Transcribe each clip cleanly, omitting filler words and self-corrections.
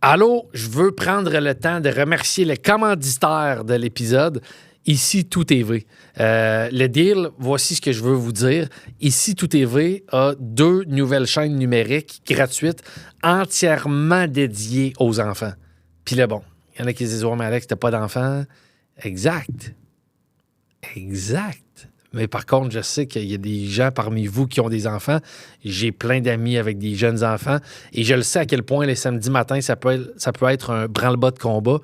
Allô, je veux prendre le temps de remercier les commanditaires de l'épisode. Ici Tout TV. Le deal, voici ce que je veux vous dire. Ici Tout TV a 2 nouvelles chaînes numériques gratuites entièrement dédiées aux enfants. Puis là, bon, il y en a qui se disent « Ouais, mais Alex, t'as pas d'enfants. » Exact. Mais par contre, je sais qu'il y a des gens parmi vous qui ont des enfants. J'ai plein d'amis avec des jeunes enfants. Et je le sais à quel point les samedis matins, ça peut être un branle-bas de combat.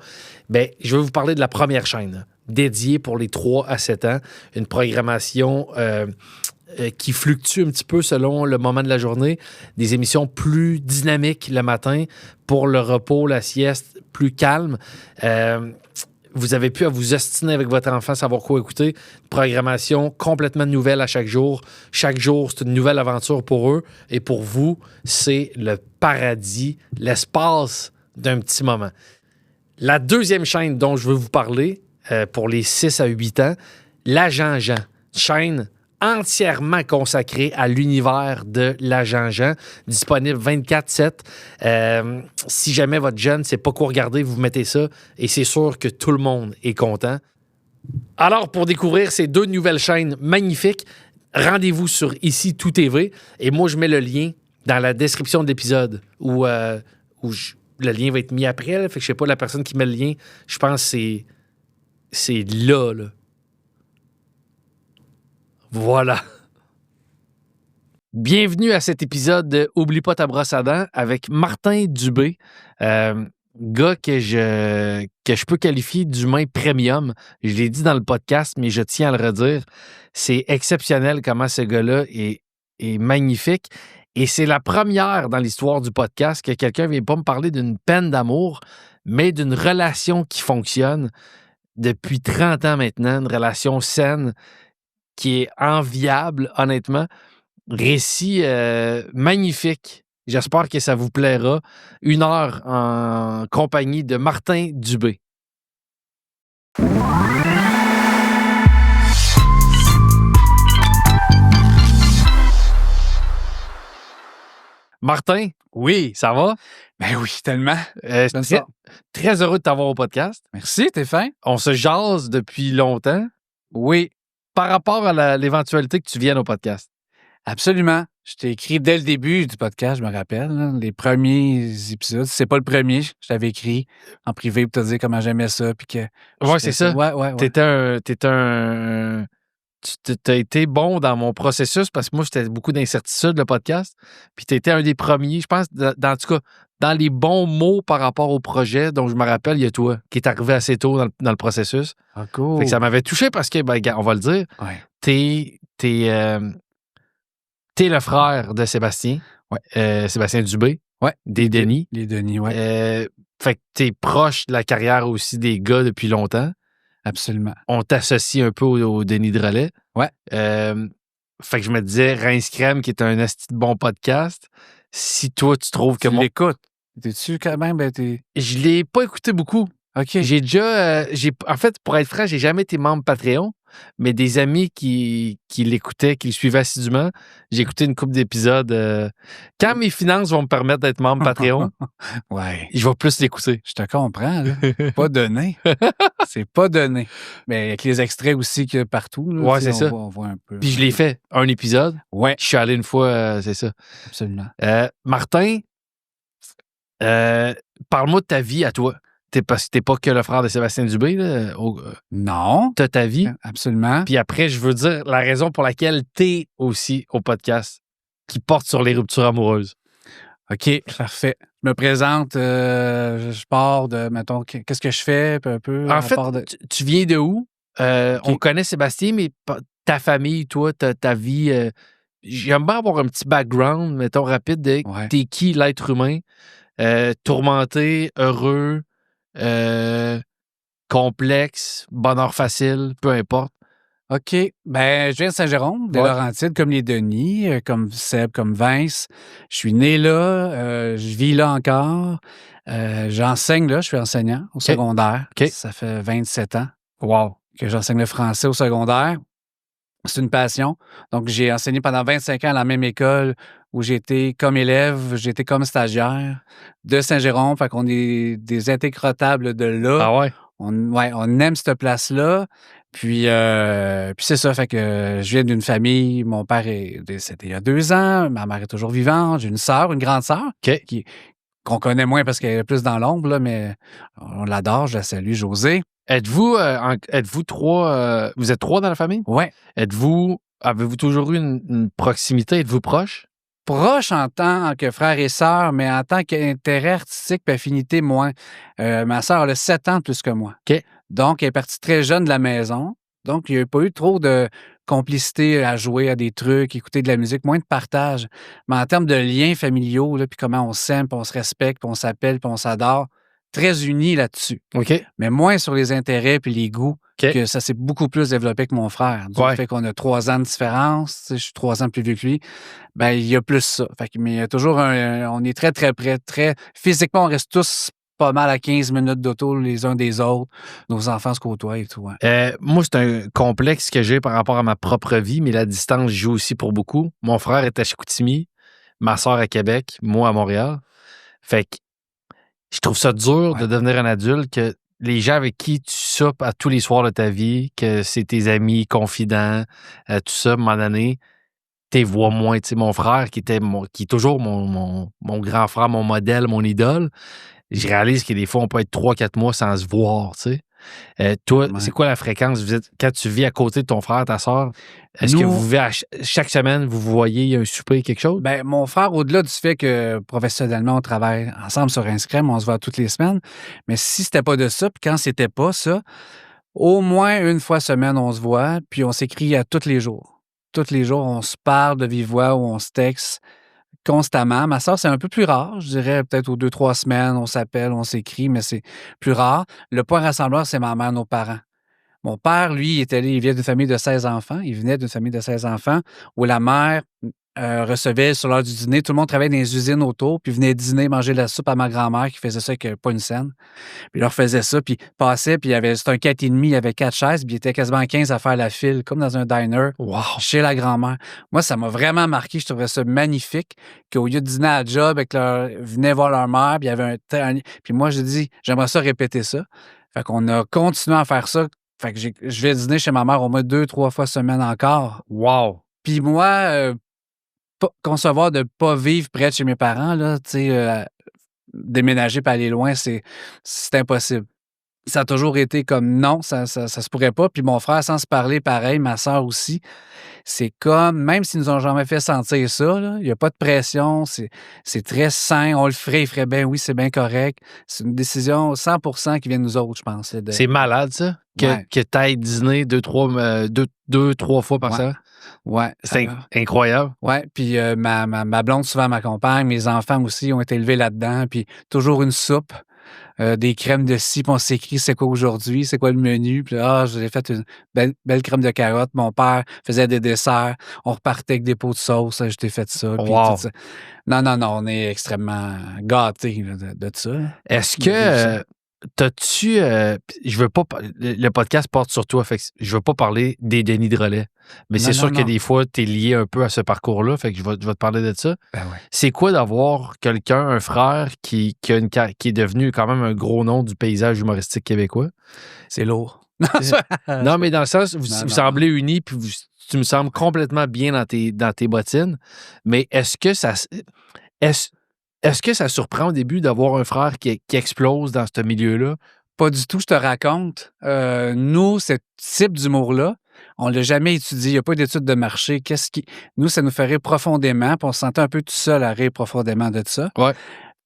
Bien, je vais vous parler de la première chaîne, dédiée pour les 3 à 7 ans. Une programmation qui fluctue un petit peu selon le moment de la journée. Des émissions plus dynamiques le matin pour le repos, la sieste, plus calme. Vous avez pu à vous ostiner avec votre enfant, savoir quoi écouter. Programmation complètement nouvelle à chaque jour. Chaque jour, c'est une nouvelle aventure pour eux. Et pour vous, c'est le paradis, l'espace d'un petit moment. La deuxième chaîne dont je veux vous parler, pour les 6 à 8 ans, l'Agent Jean. Chaîne entièrement consacrée à l'univers de l'Agent Jean, disponible 24/7. Si jamais votre jeune ne sait pas quoi regarder, vous mettez ça et c'est sûr que tout le monde est content. Alors, pour découvrir ces 2 nouvelles chaînes magnifiques, rendez-vous sur Ici Tout TV et moi, je mets le lien dans la description de l'épisode où le lien va être mis après. Là, fait que je sais pas, la personne qui met le lien, je pense que c'est là. Voilà. Bienvenue à cet épisode de Oublie pas ta brosse à dents avec Martin Dubé, gars que je peux qualifier d'humain premium. Je l'ai dit dans le podcast, mais je tiens à le redire. C'est exceptionnel comment ce gars-là est magnifique. Et c'est la première dans l'histoire du podcast que quelqu'un ne vient pas me parler d'une peine d'amour, mais d'une relation qui fonctionne depuis 30 ans maintenant, une relation saine, qui est enviable, honnêtement. Récit magnifique. J'espère que ça vous plaira. 1 heure en compagnie de Martin Dubé. Martin, oui, ça va? Ben oui, tellement. Très heureux de t'avoir au podcast. Merci, t'es fin. On se jase depuis longtemps. Oui, Par rapport à l'éventualité que tu viennes au podcast. absolument. Je t'ai écrit dès le début du podcast, je me rappelle, là, les premiers épisodes. C'est pas le premier, je t'avais écrit en privé pour te dire comment j'aimais ça. Puis que Ouais, c'est ça. Ouais. T'as été bon dans mon processus parce que moi, j'étais beaucoup d'incertitudes, le podcast. Puis t'étais un des premiers, je pense, en tout cas, dans les bons mots par rapport au projet. Donc, je me rappelle, il y a toi qui est arrivé assez tôt dans le processus. Ah, cool. Fait que ça m'avait touché parce que, ben, gars, on va le dire, Ouais. t'es le frère de Sébastien. Ouais. Sébastien Dubé. Ouais. Des Denis. Les Denis, ouais. Fait que t'es proche de la carrière aussi des gars depuis longtemps. Absolument. On t'associe un peu au Denis de Relais. Ouais. Fait que je me disais, Rince Crème, qui est un asti de bon podcast, si toi, tu trouves que Tu l'écoutes. T'es-tu quand même? Je l'ai pas écouté beaucoup. OK. J'ai déjà... en fait, pour être franc, j'ai jamais été membre Patreon, mais des amis qui l'écoutaient, qui le suivaient assidûment, j'ai écouté une couple d'épisodes. Quand mes finances vont me permettre d'être membre Patreon, Ouais. je vais plus l'écouter. Je te comprends, là. Pas donné. C'est pas donné. Mais avec les extraits aussi qu'il y a partout. Là, Ouais, c'est ça. On voit un peu. Puis je l'ai fait, un épisode. Ouais. Je suis allé une fois, c'est ça. Absolument. Martin, parle-moi de ta vie à toi. Parce que t'es pas que le frère de Sébastien Dubé, là. Non. T'as ta vie. Absolument. Puis après, je veux dire la raison pour laquelle t'es aussi au podcast qui porte sur les ruptures amoureuses. OK, parfait. Je me présente, je pars de, mettons, qu'est-ce que je fais un peu? En fait, tu viens de où? OK. On connaît Sébastien, mais ta famille, toi, ta vie. J'aime bien avoir un petit background, mettons, rapide de t'es qui, l'être humain? Tourmenté, heureux, complexe, bonheur facile, peu importe. OK. Ben, je viens de Saint-Jérôme, des Laurentides, comme les Denis, comme Seb, comme Vince. Je suis né là, je vis là encore. J'enseigne là, je suis enseignant au secondaire. OK. Ça fait 27 ans. Wow. Que j'enseigne le français au secondaire. C'est une passion. Donc, j'ai enseigné pendant 25 ans à la même école où j'ai été comme élève, j'ai été comme stagiaire de Saint-Jérôme. Fait qu'on est des intégrotables de là. Ah ouais? On aime cette place-là. Puis c'est ça, fait que je viens d'une famille, mon père est décédé il y a 2 ans, ma mère est toujours vivante, j'ai une sœur, une grande sœur, OK. qu'on connaît moins parce qu'elle est plus dans l'ombre, là, mais on l'adore, je la salue, José. Êtes-vous 3, vous êtes 3 dans la famille? Ouais. Avez-vous toujours eu une proximité? Êtes-vous proches? Proche en tant que frère et sœur, mais en tant qu'intérêt artistique et affinité, moins. Ma sœur, elle a 7 ans de plus que moi. OK. Donc, elle est partie très jeune de la maison. Donc, il n'y a pas eu trop de complicité à jouer à des trucs, écouter de la musique, moins de partage. Mais en termes de liens familiaux, là, puis comment on s'aime, puis on se respecte, puis on s'appelle, puis on s'adore, très unis là-dessus. OK. Mais moins sur les intérêts puis les goûts, OK. que ça s'est beaucoup plus développé que mon frère. Du Ouais. fait qu'on a 3 ans de différence, tu sais, je suis 3 ans plus vieux que lui, ben il y a plus ça. Fait que, mais il y a toujours on est très, très près, très physiquement, on reste tous pas mal à 15 minutes d'auto les uns des autres. Nos enfants se côtoient et tout, ouais. Moi, c'est un complexe que j'ai par rapport à ma propre vie, mais la distance joue aussi pour beaucoup. Mon frère est à Chicoutimi, ma soeur à Québec, moi à Montréal. Fait que je trouve ça dur de Ouais. devenir un adulte, que les gens avec qui tu soupes à tous les soirs de ta vie, que c'est tes amis, confidents, tout ça, à un moment donné, t'es vois moins. Tu sais, mon frère, qui est toujours mon grand frère, mon modèle, mon idole, je réalise que des fois, on peut être 3-4 mois sans se voir, tu sais. Toi, Ouais. c'est quoi la fréquence? Quand tu vis à côté de ton frère, ta soeur, est-ce que vous vivez chaque semaine, vous vous voyez, il y a un souper, quelque chose? Ben, mon frère, au-delà du fait que professionnellement, on travaille ensemble sur Instagram, on se voit toutes les semaines, mais si c'était pas de ça, puis quand c'était pas ça, au moins une fois semaine, on se voit, puis on s'écrit à tous les jours. Tous les jours, on se parle de vive voix ou on se texte constamment. Ma sœur, c'est un peu plus rare. Je dirais peut-être aux 2-3 semaines, on s'appelle, on s'écrit, mais c'est plus rare. Le point rassembleur, c'est ma mère, nos parents. Mon père, lui, il vient d'une famille de 16 enfants. Il venait d'une famille de 16 enfants où la mère recevait sur l'heure du dîner. Tout le monde travaillait dans les usines autour, puis venait dîner, manger de la soupe à ma grand-mère qui faisait ça avec pas une scène. Puis il leur faisait ça, puis passait, puis c'était un 4,5, il y avait 4 chaises, puis il était quasiment 15 à faire la file, comme dans un diner, Wow! chez la grand-mère. Moi, ça m'a vraiment marqué. Je trouvais ça magnifique qu'au lieu de dîner à la job, venaient voir leur mère, puis il y avait Puis moi, j'ai dit, j'aimerais ça répéter ça. Fait qu'on a continué à faire ça. Fait que je vais dîner chez ma mère au moins 2-3 fois semaine encore. Wow! Puis moi, concevoir de pas vivre près de chez mes parents, là, tu sais, déménager pas aller loin, c'est impossible. Ça a toujours été comme non, ça se pourrait pas. Puis mon frère, sans se parler, pareil, ma sœur aussi. C'est comme, même s'ils nous ont jamais fait sentir ça, là, il y a pas de pression, c'est très sain. On le ferait, il ferait bien, oui, c'est bien correct. C'est une décision 100% qui vient de nous autres, je pense. C'est malade, ça? Ouais. Que t'ailles dîner 2-3 fois par Ouais. semaine? Ouais. C'est incroyable. Ouais, puis ma blonde souvent m'accompagne, mes enfants aussi ont été élevés là-dedans, puis toujours une soupe, des crèmes de ci, puis on s'écrit c'est quoi aujourd'hui, c'est quoi le menu, puis j'ai fait une belle crème de carottes. Mon père faisait des desserts, on repartait avec des pots de sauce, je t'ai fait ça, puis Wow! tout ça. Non, on est extrêmement gâtés là, de ça. Est-ce De vivre ça. que t'as-tu. Je veux pas. Le podcast porte sur toi, fait que je veux pas parler des Denis Drolet. Mais c'est sûr que des fois, tu es lié un peu à ce parcours-là, fait que je vais te parler de ça. Ben ouais. C'est quoi d'avoir quelqu'un, un frère, qui est devenu quand même un gros nom du paysage humoristique québécois? C'est lourd. Non, mais dans le sens, vous Non. semblez unis, puis tu me sembles complètement bien dans tes bottines. Mais est-ce que ça surprend au début d'avoir un frère qui explose dans ce milieu-là? Pas du tout, je te raconte. Nous, ce type d'humour-là, on l'a jamais étudié. Il n'y a pas d'étude de marché. Nous, ça nous fait rire profondément, puis on se sentait un peu tout seul à rire profondément de ça. Ouais.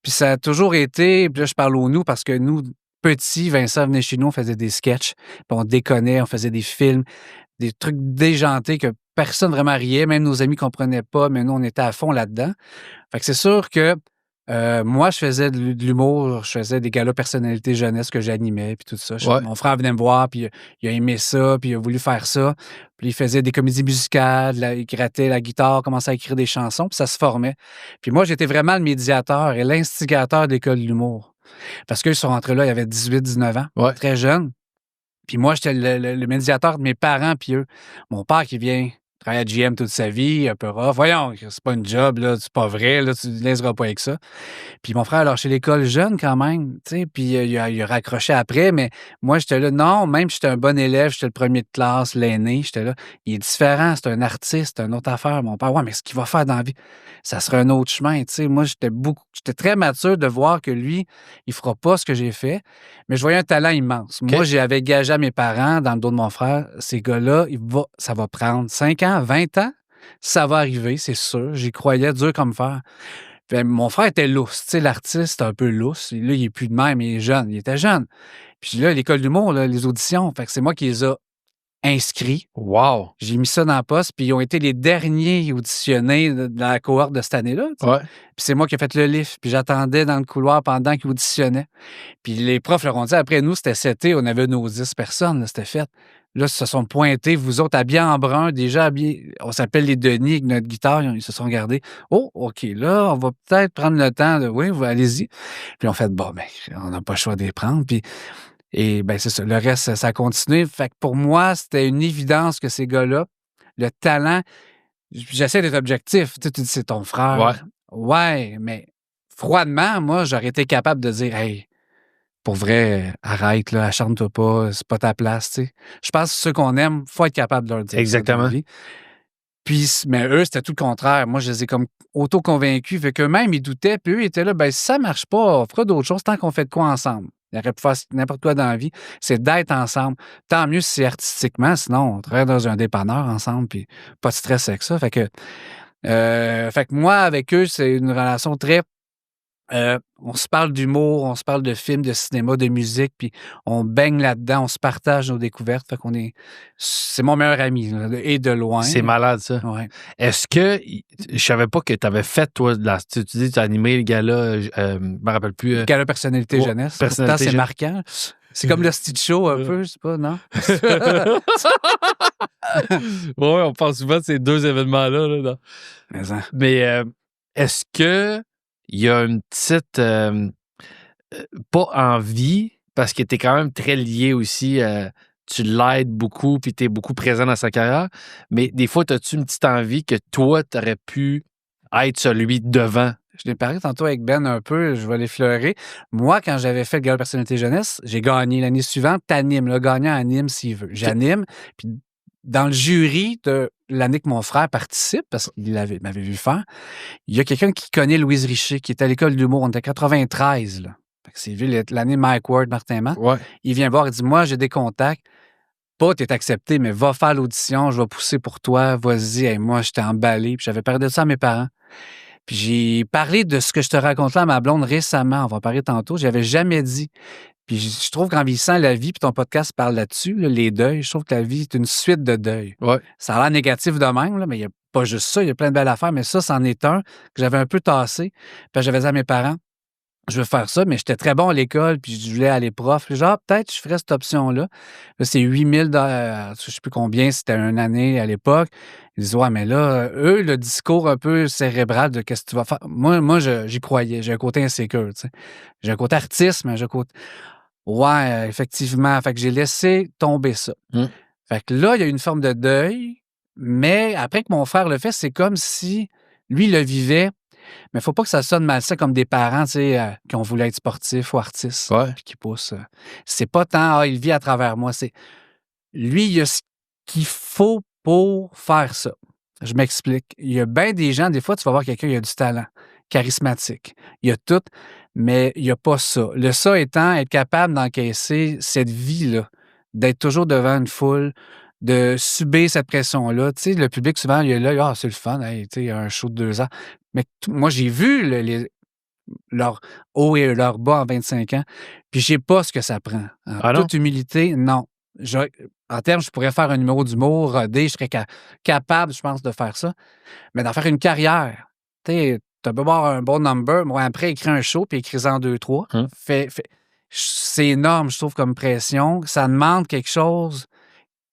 Puis ça a toujours été, puis là, je parle au nous parce que nous, petits, Vincent venait chez nous, on faisait des sketchs, puis on déconnait, on faisait des films, des trucs déjantés que personne vraiment riait, même nos amis ne comprenaient pas, mais nous, on était à fond là-dedans. Fait que c'est sûr que moi, je faisais de l'humour, je faisais des galas personnalités jeunesse que j'animais, puis tout ça. Ouais. Mon frère venait me voir, puis il a aimé ça, puis il a voulu faire ça. Puis il faisait des comédies musicales, il grattait la guitare, commençait à écrire des chansons, puis ça se formait. Puis moi, j'étais vraiment le médiateur et l'instigateur de l'école de l'humour. Parce qu'ils sont rentrés là, il y avait 18-19 ans, Ouais. très jeunes. Puis moi, j'étais le médiateur de mes parents, puis eux. Mon père qui vient travaillé à GM toute sa vie, un peu rough. Voyons, c'est pas une job, là, c'est pas vrai, là, tu ne laiseras pas avec ça. Puis mon frère a lâché l'école jeune quand même, tu sais, puis il a raccroché après, mais moi, j'étais là, non, même si j'étais un bon élève, j'étais le premier de classe, l'aîné, j'étais là, il est différent, c'est un artiste, c'est une autre affaire. Mon père, ouais, mais ce qu'il va faire dans la vie, ça sera un autre chemin, tu sais. Moi, j'étais très mature de voir que lui, il fera pas ce que j'ai fait, mais je voyais un talent immense. OK. Moi, j'avais gagé à mes parents, dans le dos de mon frère, ces gars-là, ça va prendre 5 ans, 20 ans, ça va arriver, c'est sûr. J'y croyais dur comme fer. Puis, mon frère était lousse, tu sais, l'artiste un peu lousse. Là, il est plus de même, il est jeune, il était jeune. Puis là, l'école d'humour, là, les auditions, fait que c'est moi qui les a inscrits. Wow! J'ai mis ça dans la poste, puis ils ont été les derniers auditionnés dans la cohorte de cette année-là. Tu sais. Ouais. Puis c'est moi qui ai fait le lift, puis j'attendais dans le couloir pendant qu'ils auditionnaient. Puis les profs leur ont dit, après nous, c'était 7 on avait nos 10 personnes, là, c'était fait. Là, ils se sont pointés, vous autres, habillés en brun, déjà habillés. On s'appelle les Denis avec notre guitare, ils se sont regardés. Oh, OK, là, on va peut-être prendre le temps de. Oui, allez-y. Puis on fait, bon, ben, on n'a pas le choix de les prendre. Puis. Et ben c'est ça. Le reste, ça a continué. Fait que pour moi, c'était une évidence que ces gars-là, le talent, j'essaie d'être objectif. Tu sais, tu dis, c'est ton frère. Ouais, mais froidement, moi, j'aurais été capable de dire, hey, pour vrai, arrête, là, acharne-toi pas, c'est pas ta place, tu sais. Je pense que ceux qu'on aime, faut être capable de leur dire ça dans la Exactement. vie. Puis, mais eux, c'était tout le contraire. Moi, je les ai comme auto-convaincus. Fait qu'eux-mêmes, ils doutaient. Puis eux, ils étaient là, ben si ça marche pas, on fera d'autres choses tant qu'on fait de quoi ensemble. Il aurait pu faire n'importe quoi dans la vie. C'est d'être ensemble. Tant mieux si c'est artistiquement. Sinon, on travaille dans un dépanneur ensemble. Puis pas de stress avec ça. Fait que moi, avec eux, c'est une relation très. On se parle d'humour, on se parle de films, de cinéma, de musique, puis on baigne là-dedans, on se partage nos découvertes. Fait qu'on est. C'est mon meilleur ami, là, et de loin. C'est malade, ça. Ouais. Est-ce que. Je savais pas que tu avais fait, toi, tu dis, tu as animé le gars-là, je me rappelle plus. Quelle personnalité Ouais, jeunesse. personnalité Pourtant, c'est jeune- marquant. C'est comme le style show un peu, je sais pas, non? Ouais, on parle souvent de ces deux événements-là. Là. Mais, hein. Mais est-ce que il y a une petite pas envie, parce que tu es quand même très lié aussi, tu l'aides beaucoup, puis tu es beaucoup présent dans sa carrière, mais des fois, as-tu une petite envie que toi, tu aurais pu être celui devant? Je l'ai parlé tantôt avec Ben un peu, je vais l'effleurer. Moi, quand j'avais fait le gala personnalité jeunesse, j'ai gagné. L'année suivante, t'animes. Le gagnant anime s'il veut. J'anime. Puis dans le jury de l'année que mon frère participe, parce qu'il m'avait vu faire, il y a quelqu'un qui connaît Louise Richer, qui est à l'école d'humour. On était en 93, là. Fait que c'est vu l'année Mike Ward, Martin Matt. Ouais. Il vient voir, il dit, moi, j'ai des contacts. Pas, t'es accepté, mais va faire l'audition, je vais pousser pour toi, vas-y. Hey, moi, j'étais emballé. Puis j'avais parlé de ça à mes parents. Puis j'ai parlé de ce que je te raconte là à ma blonde récemment. On va en parler tantôt. Je n'avais jamais dit. Puis je trouve qu'en vieillissant la vie, puis ton podcast parle là-dessus, là, les deuils, je trouve que la vie est une suite de deuils. Ouais. Ça a l'air négatif de même, là, mais il n'y a pas juste ça. Il y a plein de belles affaires, mais ça, c'en est un que j'avais un peu tassé. Puis j'avais dit à mes parents, je veux faire ça, mais j'étais très bon à l'école, puis je voulais aller prof. Genre, peut-être je ferais cette option-là. Là, c'est 8 000 je ne sais plus combien, c'était une année à l'époque. Ils disent, ouais, mais là, eux, le discours un peu cérébral de qu'est-ce que tu vas faire. Moi, j'y croyais. J'ai un côté insécure, tu sais. J'ai un côté artiste, mais j'ai un côté. Ouais, effectivement. Fait que j'ai laissé tomber ça. Fait que là, il y a eu une forme de deuil, mais après que mon frère le fait, c'est comme si lui le vivait. Mais il ne faut pas que ça sonne malsain comme des parents, tu sais, qui ont voulu être sportifs ou artistes, Ouais. puis qui poussent. C'est pas tant, il vit à travers moi. C'est lui, il y a ce qu'il faut pour faire ça. Je m'explique. Il y a bien des gens, des fois, tu vas voir quelqu'un, il a du talent, charismatique. Il y a tout, mais il n'y a pas ça. Le ça étant être capable d'encaisser cette vie-là, d'être toujours devant une foule, de subir cette pression-là. Tu sais, le public, souvent, il est là, ah, c'est le fun, hey, tu sais, il y a un show de 2 heures. Mais moi, j'ai vu leur haut et leur bas en 25 ans, puis je sais pas ce que ça prend. En toute humilité, non. En termes, je pourrais faire un numéro d'humour rodé, je serais capable, je pense, de faire ça. Mais d'en faire une carrière, tu sais, tu peux avoir un bon number, moi, après, écrire un show, puis écris-en 2, 3. C'est énorme, je trouve, comme pression. Ça demande quelque chose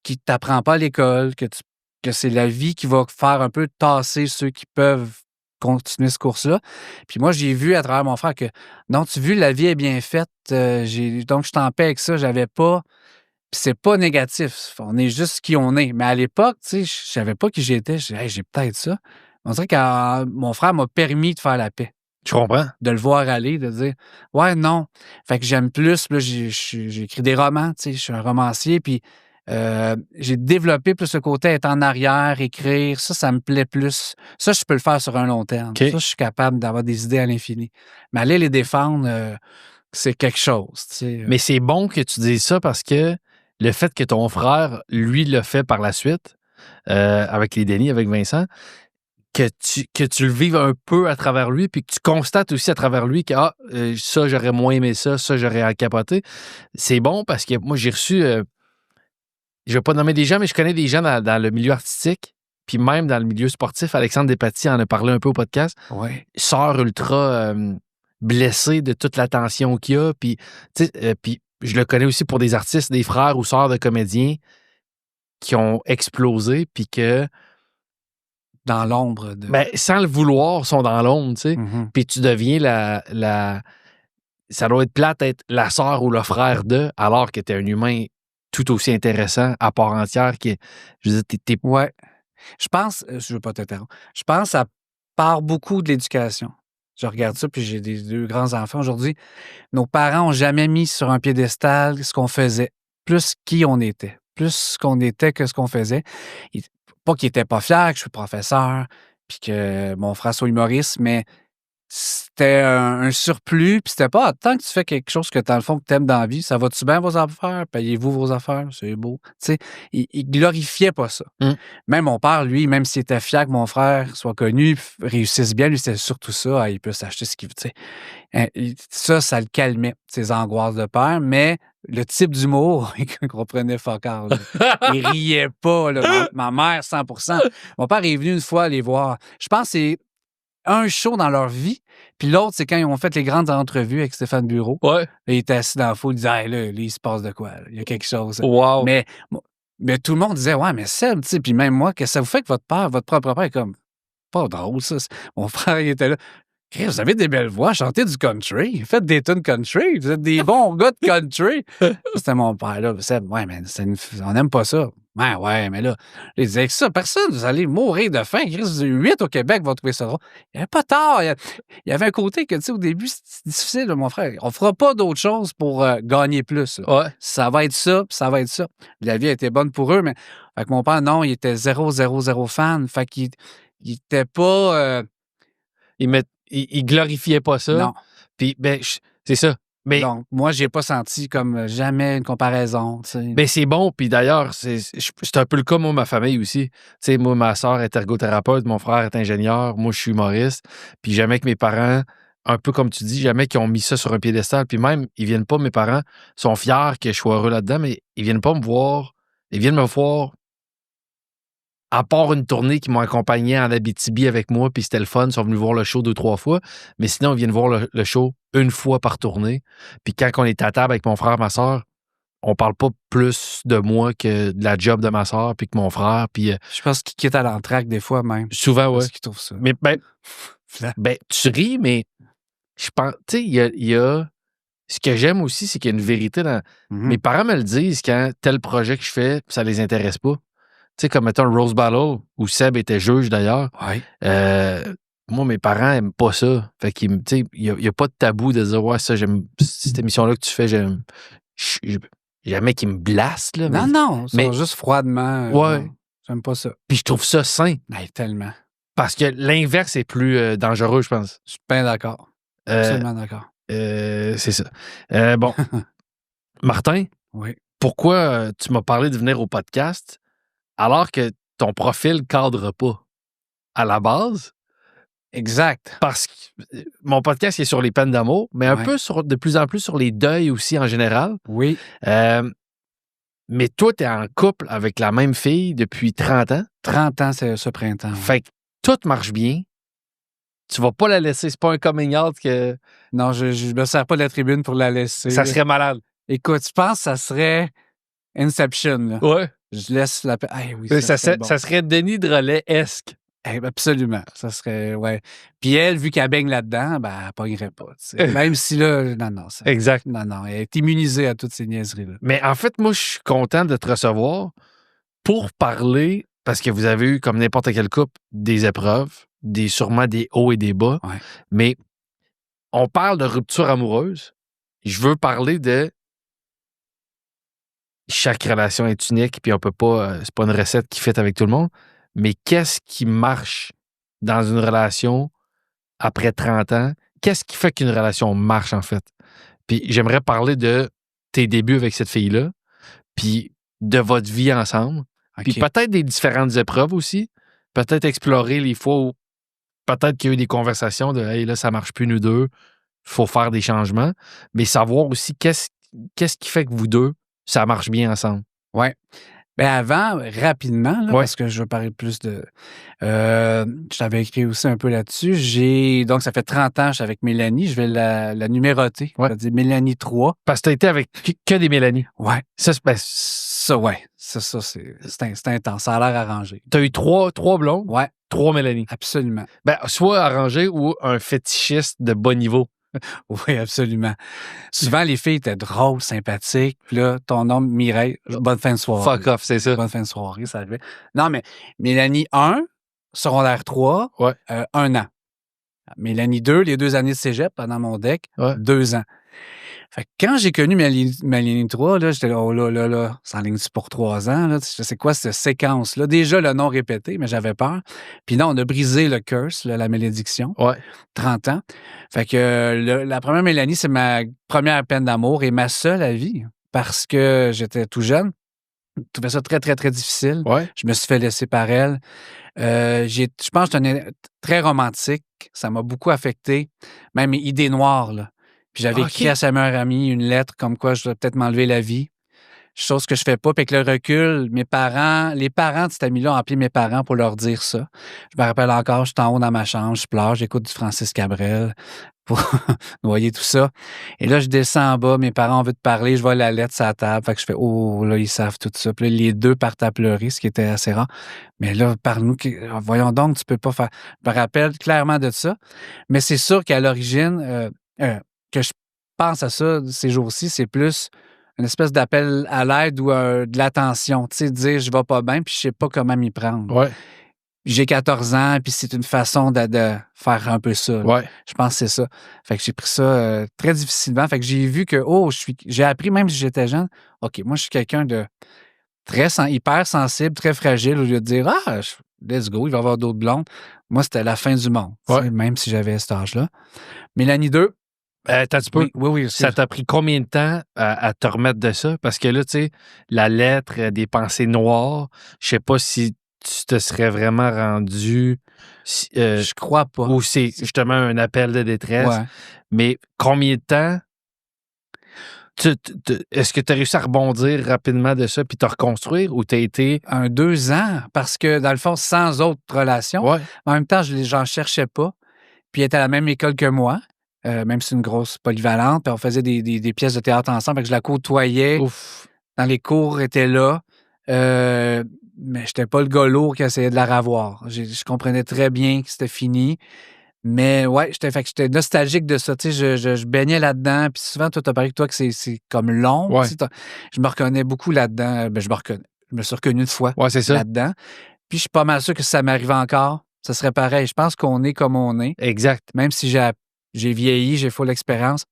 qui ne t'apprend pas à l'école, que c'est la vie qui va faire un peu tasser ceux qui peuvent continuer ce cours-là. Puis moi, j'ai vu à travers mon frère que, non, tu vois, la vie est bien faite. Donc, je t'en paie avec ça. J'avais pas Puis c'est pas négatif. On est juste qui on est. Mais à l'époque, tu sais, je savais pas qui j'étais. Je disais, hey, j'ai peut-être ça. On dirait que mon frère m'a permis de faire la paix. Je comprends. De le voir aller, de dire, ouais, non. Fait que j'aime plus. Là, j'ai écrit des romans, tu sais, je suis un romancier. Puis j'ai développé plus ce côté être en arrière, écrire. Ça me plaît plus. Ça, je peux le faire sur un long terme. OK. Ça, je suis capable d'avoir des idées à l'infini. Mais aller les défendre, c'est quelque chose, tu sais. Mais c'est bon que tu dises ça parce que le fait que ton frère, lui, le fait par la suite, avec les Denis, avec Vincent, que tu le vives un peu à travers lui, puis que tu constates aussi à travers lui que ça, j'aurais moins aimé ça j'aurais capoté. C'est bon parce que moi, j'ai reçu, je ne vais pas nommer des gens, mais je connais des gens dans le milieu artistique, puis même dans le milieu sportif. Alexandre Despatie en a parlé un peu au podcast. Ouais. Sœur ultra blessé de toute l'attention qu'il a, puis je le connais aussi pour des artistes, des frères ou sœurs de comédiens qui ont explosé, puis que Dans l'ombre de. ben, sans le vouloir, sont dans l'ombre, tu sais. Mhm. Puis tu deviens ça doit être plate d'être la sœur ou le frère de, alors que t'es un humain tout aussi intéressant, à part entière, qui, je veux dire, t'es Ouais. Je pense, je veux pas t'interrompre, je pense que ça part beaucoup de l'éducation. Je regarde ça, puis j'ai des 2 grands-enfants aujourd'hui. Nos parents ont jamais mis sur un piédestal ce qu'on faisait, plus qui on était, plus ce qu'on était que ce qu'on faisait. Ils Pas qu'ils étaient pas fiers que je suis professeur, puis que mon frère soit humoriste, mais c'était un surplus, puis c'était pas: tant que tu fais quelque chose que dans le fond que t'aimes dans la vie, ça va-tu bien vos affaires? Payez-vous vos affaires? C'est beau. Tu sais, ils glorifiaient pas ça. Mm. Même mon père, lui, même s'il était fier que mon frère soit connu, réussisse bien, lui, c'était surtout ça. Il peut s'acheter ce qu'il veut, tu sais. Ça le calmait, ses angoisses de père, mais le type d'humour, il comprenait fuck all, là. Il riait pas, là. Ma mère, 100 Mon père est venu une fois les voir. Je pense que c'est un show dans leur vie, puis l'autre, c'est quand ils ont fait les grandes entrevues avec Stéphane Bureau. Ouais. Et il était assis dans la foule, il disait, hey, là, il se passe de quoi? Là? Il y a quelque chose. Wow. Mais tout le monde disait, ouais, mais Seb, tu sais, puis même moi, qu'est-ce que ça vous fait que votre père, votre propre père, est comme, pas drôle, ça. Mon frère, il était là. Chris, vous avez des belles voix, chantez du country, faites des tunes country, vous êtes des bons gars de country. C'était mon père, là. Seb, ouais, mais on n'aime pas ça. Ouais, mais là, il disait que ça, personne, vous allez mourir de faim. Chris, 8 au Québec vont trouver ça drôle. Il n'y avait pas tard. Il y avait un côté que, tu sais, au début, c'est difficile, là, mon frère. On fera pas d'autre chose pour gagner plus. Là. Ouais. Ça va être ça, puis ça va être ça. La vie a été bonne pour eux, mais avec mon père, non, il était 0 fan. Fait qu'il il était pas. Il glorifiait pas ça. Non. Puis, ben, c'est ça. Mais, Donc, moi, j'ai pas senti comme jamais une comparaison, tu sais. ben, c'est bon. Puis d'ailleurs, c'est un peu le cas, moi, ma famille aussi. Tu sais, moi, ma soeur est ergothérapeute, mon frère est ingénieur, moi, je suis humoriste. Puis jamais que mes parents, un peu comme tu dis, jamais qu'ils ont mis ça sur un piédestal. Puis même, ils viennent pas, mes parents sont fiers que je sois heureux là-dedans, mais ils viennent pas me voir. Ils viennent me voir à part une tournée qui m'ont accompagné en Abitibi avec moi, puis c'était le fun, ils sont venus voir le show 2-3 fois, mais sinon, ils viennent voir le show une fois par tournée. Puis quand on est à table avec mon frère, ma soeur, on parle pas plus de moi que de la job de ma soeur, puis que mon frère, puis Je pense qu'il quitte à l'entraque des fois même. souvent, ouais. Parce qu'il trouve ça. Mais ben, tu ris, mais je pense, tu sais, il y a ce que j'aime aussi, c'est qu'il y a une vérité dans... Mhm. Mes parents me le disent quand tel projet que je fais, ça les intéresse pas. Tu sais, comme mettons le Rose Battle, où Seb était juge d'ailleurs. Ouais. Moi, mes parents aiment pas ça. Fait qu'il n'y a pas de tabou de dire, ouais, ça, j'aime cette émission-là que tu fais, j'aime. Jamais qu'ils me blastent, là. Non, ils mais- sont juste froidement. Ouais. Non, j'aime pas ça. Puis je trouve ça sain. Hey, tellement. Parce que l'inverse est plus dangereux, je pense. Je suis bien d'accord. Absolument d'accord. C'est ça. Bon. Martin, Oui. pourquoi tu m'as parlé de venir au podcast alors que ton profil cadre pas à la base? Exact. Parce que mon podcast il est sur les peines d'amour, mais un Ouais. peu de plus en plus sur les deuils aussi en général. Oui. Mais toi, tu es en couple avec la même fille depuis 30 ans. 30 ans, c'est ce printemps. Ouais. Fait que tout marche bien. Tu vas pas la laisser. C'est pas un coming out que Non, je me sers pas de la tribune pour la laisser. ça serait malade. Écoute, je pense que ça serait Inception. Là. Ouais. Je laisse la... Hey, oui, Ça serait bon. serait Denis Drolet-esque. Absolument. Ça serait, ouais. Puis elle, vu qu'elle baigne là-dedans, ben, elle pognerait pas. Même si là, non, Exact. non, elle est immunisée à toutes ces niaiseries-là. Mais en fait, moi, je suis content de te recevoir pour parler, parce que vous avez eu, comme n'importe quel couple, des épreuves, sûrement des hauts et des bas. Ouais. Mais on parle de rupture amoureuse. Je veux parler de chaque relation est unique, puis on peut pas, c'est pas une recette qui fit avec tout le monde. Mais qu'est-ce qui marche dans une relation après 30 ans? Qu'est-ce qui fait qu'une relation marche, en fait? Puis j'aimerais parler de tes débuts avec cette fille-là, puis de votre vie ensemble, puis peut-être des différentes épreuves aussi. Peut-être explorer les fois où peut-être qu'il y a eu des conversations de « Hey, là, ça marche plus, nous deux. Il faut faire des changements. » Mais savoir aussi qu'est-ce qui fait que vous deux, ça marche bien ensemble. Oui. Ben avant, rapidement, là, Ouais. parce que je veux parler plus de... je t'avais écrit aussi un peu là-dessus. Donc, ça fait 30 ans que je suis avec Mélanie. Je vais la numéroter. Ouais. Je vais dire Mélanie 3. Parce que tu as été avec que des Mélanie. Ouais. Ça, Ouais. Ça, c'est intense. Ça a l'air arrangé. Tu as eu trois blondes, Ouais. 3 Mélanie. Absolument. Ben, soit arrangé ou un fétichiste de bas niveau. Oui, absolument. Souvent, les filles étaient drôles, sympathiques. Puis là, ton nom, Mireille, bonne fin de soirée. Fuck off, c'est ça. Bonne fin de soirée, ça arrivait. Non, mais Mélanie 1, secondaire 3, Ouais. 1 an. Mélanie 2, les 2 années de cégep pendant mon deck, Ouais. 2 ans. Fait que quand j'ai connu Mélanie 3, là, j'étais là, oh là, ça enligne-tu pour 3 ans? Là? C'est quoi cette séquence-là? Déjà, le nom répété, mais j'avais peur. Puis non, on a brisé le curse, là, la malédiction. Ouais. 30 ans. Fait que la première Mélanie, c'est ma première peine d'amour et ma seule à vie parce que j'étais tout jeune. Je trouvais ça très, très, très difficile. Ouais. Je me suis fait laisser par elle. Je pense que j'étais très romantique. Ça m'a beaucoup affecté. Même mes idées noires, là. Puis j'avais écrit à sa meilleure amie une lettre comme quoi je dois peut-être m'enlever la vie. Chose que je fais pas. Puis avec le recul, les parents de cet ami-là ont appelé mes parents pour leur dire ça. Je me rappelle encore, je suis en haut dans ma chambre, je pleure, j'écoute du Francis Cabrel pour noyer tout ça. Et là, je descends en bas, mes parents ont envie de parler, je vois la lettre sur la table. Fait que je fais, oh, là, ils savent tout ça. Puis là, les deux partent à pleurer, ce qui était assez rare. Mais là, parle-nous, voyons donc, tu peux pas faire. Je me rappelle clairement de ça. Mais c'est sûr qu'à l'origine, que je pense à ça ces jours-ci, c'est plus une espèce d'appel à l'aide ou de l'attention. Tu sais, dire je vais pas bien, puis je sais pas comment m'y prendre. Ouais. J'ai 14 ans, puis c'est une façon de faire un peu ça. Ouais. Je pense que c'est ça. Fait que j'ai pris ça très difficilement. Fait que j'ai vu que, j'ai appris, même si j'étais jeune, OK, moi, je suis quelqu'un de hyper sensible, très fragile, au lieu de dire, let's go, il va y avoir d'autres blondes. Moi, c'était la fin du monde, même si j'avais cet âge-là. Mélanie 2. T'as-tu peu? Oui. Ça t'a pris combien de temps à te remettre de ça? Parce que là, tu sais, la lettre, des pensées noires, je sais pas si tu te serais vraiment rendu... je crois pas. Ou c'est justement un appel de détresse. Ouais. Mais combien de temps... Est-ce que tu as réussi à rebondir rapidement de ça puis te reconstruire ou tu as été... 2 ans, parce que dans le fond, sans autre relation. Ouais. En même temps, j'en cherchais pas. Puis elle était à la même école que moi. Même si c'est une grosse polyvalente, puis on faisait des pièces de théâtre ensemble, fait que je la côtoyais. Ouf. Dans les cours, elle était là. Mais j'étais pas le gars lourd qui essayait de la ravoir. Je comprenais très bien que c'était fini. Mais ouais, j'étais nostalgique de ça. Tu sais, je baignais là-dedans. Puis souvent, toi, t'as parlé que toi que c'est comme long. Ouais. Tu sais, je me reconnais beaucoup là-dedans. Je me suis reconnu une fois c'est ça. là-dedans. Puis je suis pas mal sûr que si ça m'arrivait encore, ça serait pareil. Je pense qu'on est comme on est. Exact. Même si j'ai vieilli, j'ai full l'expérience,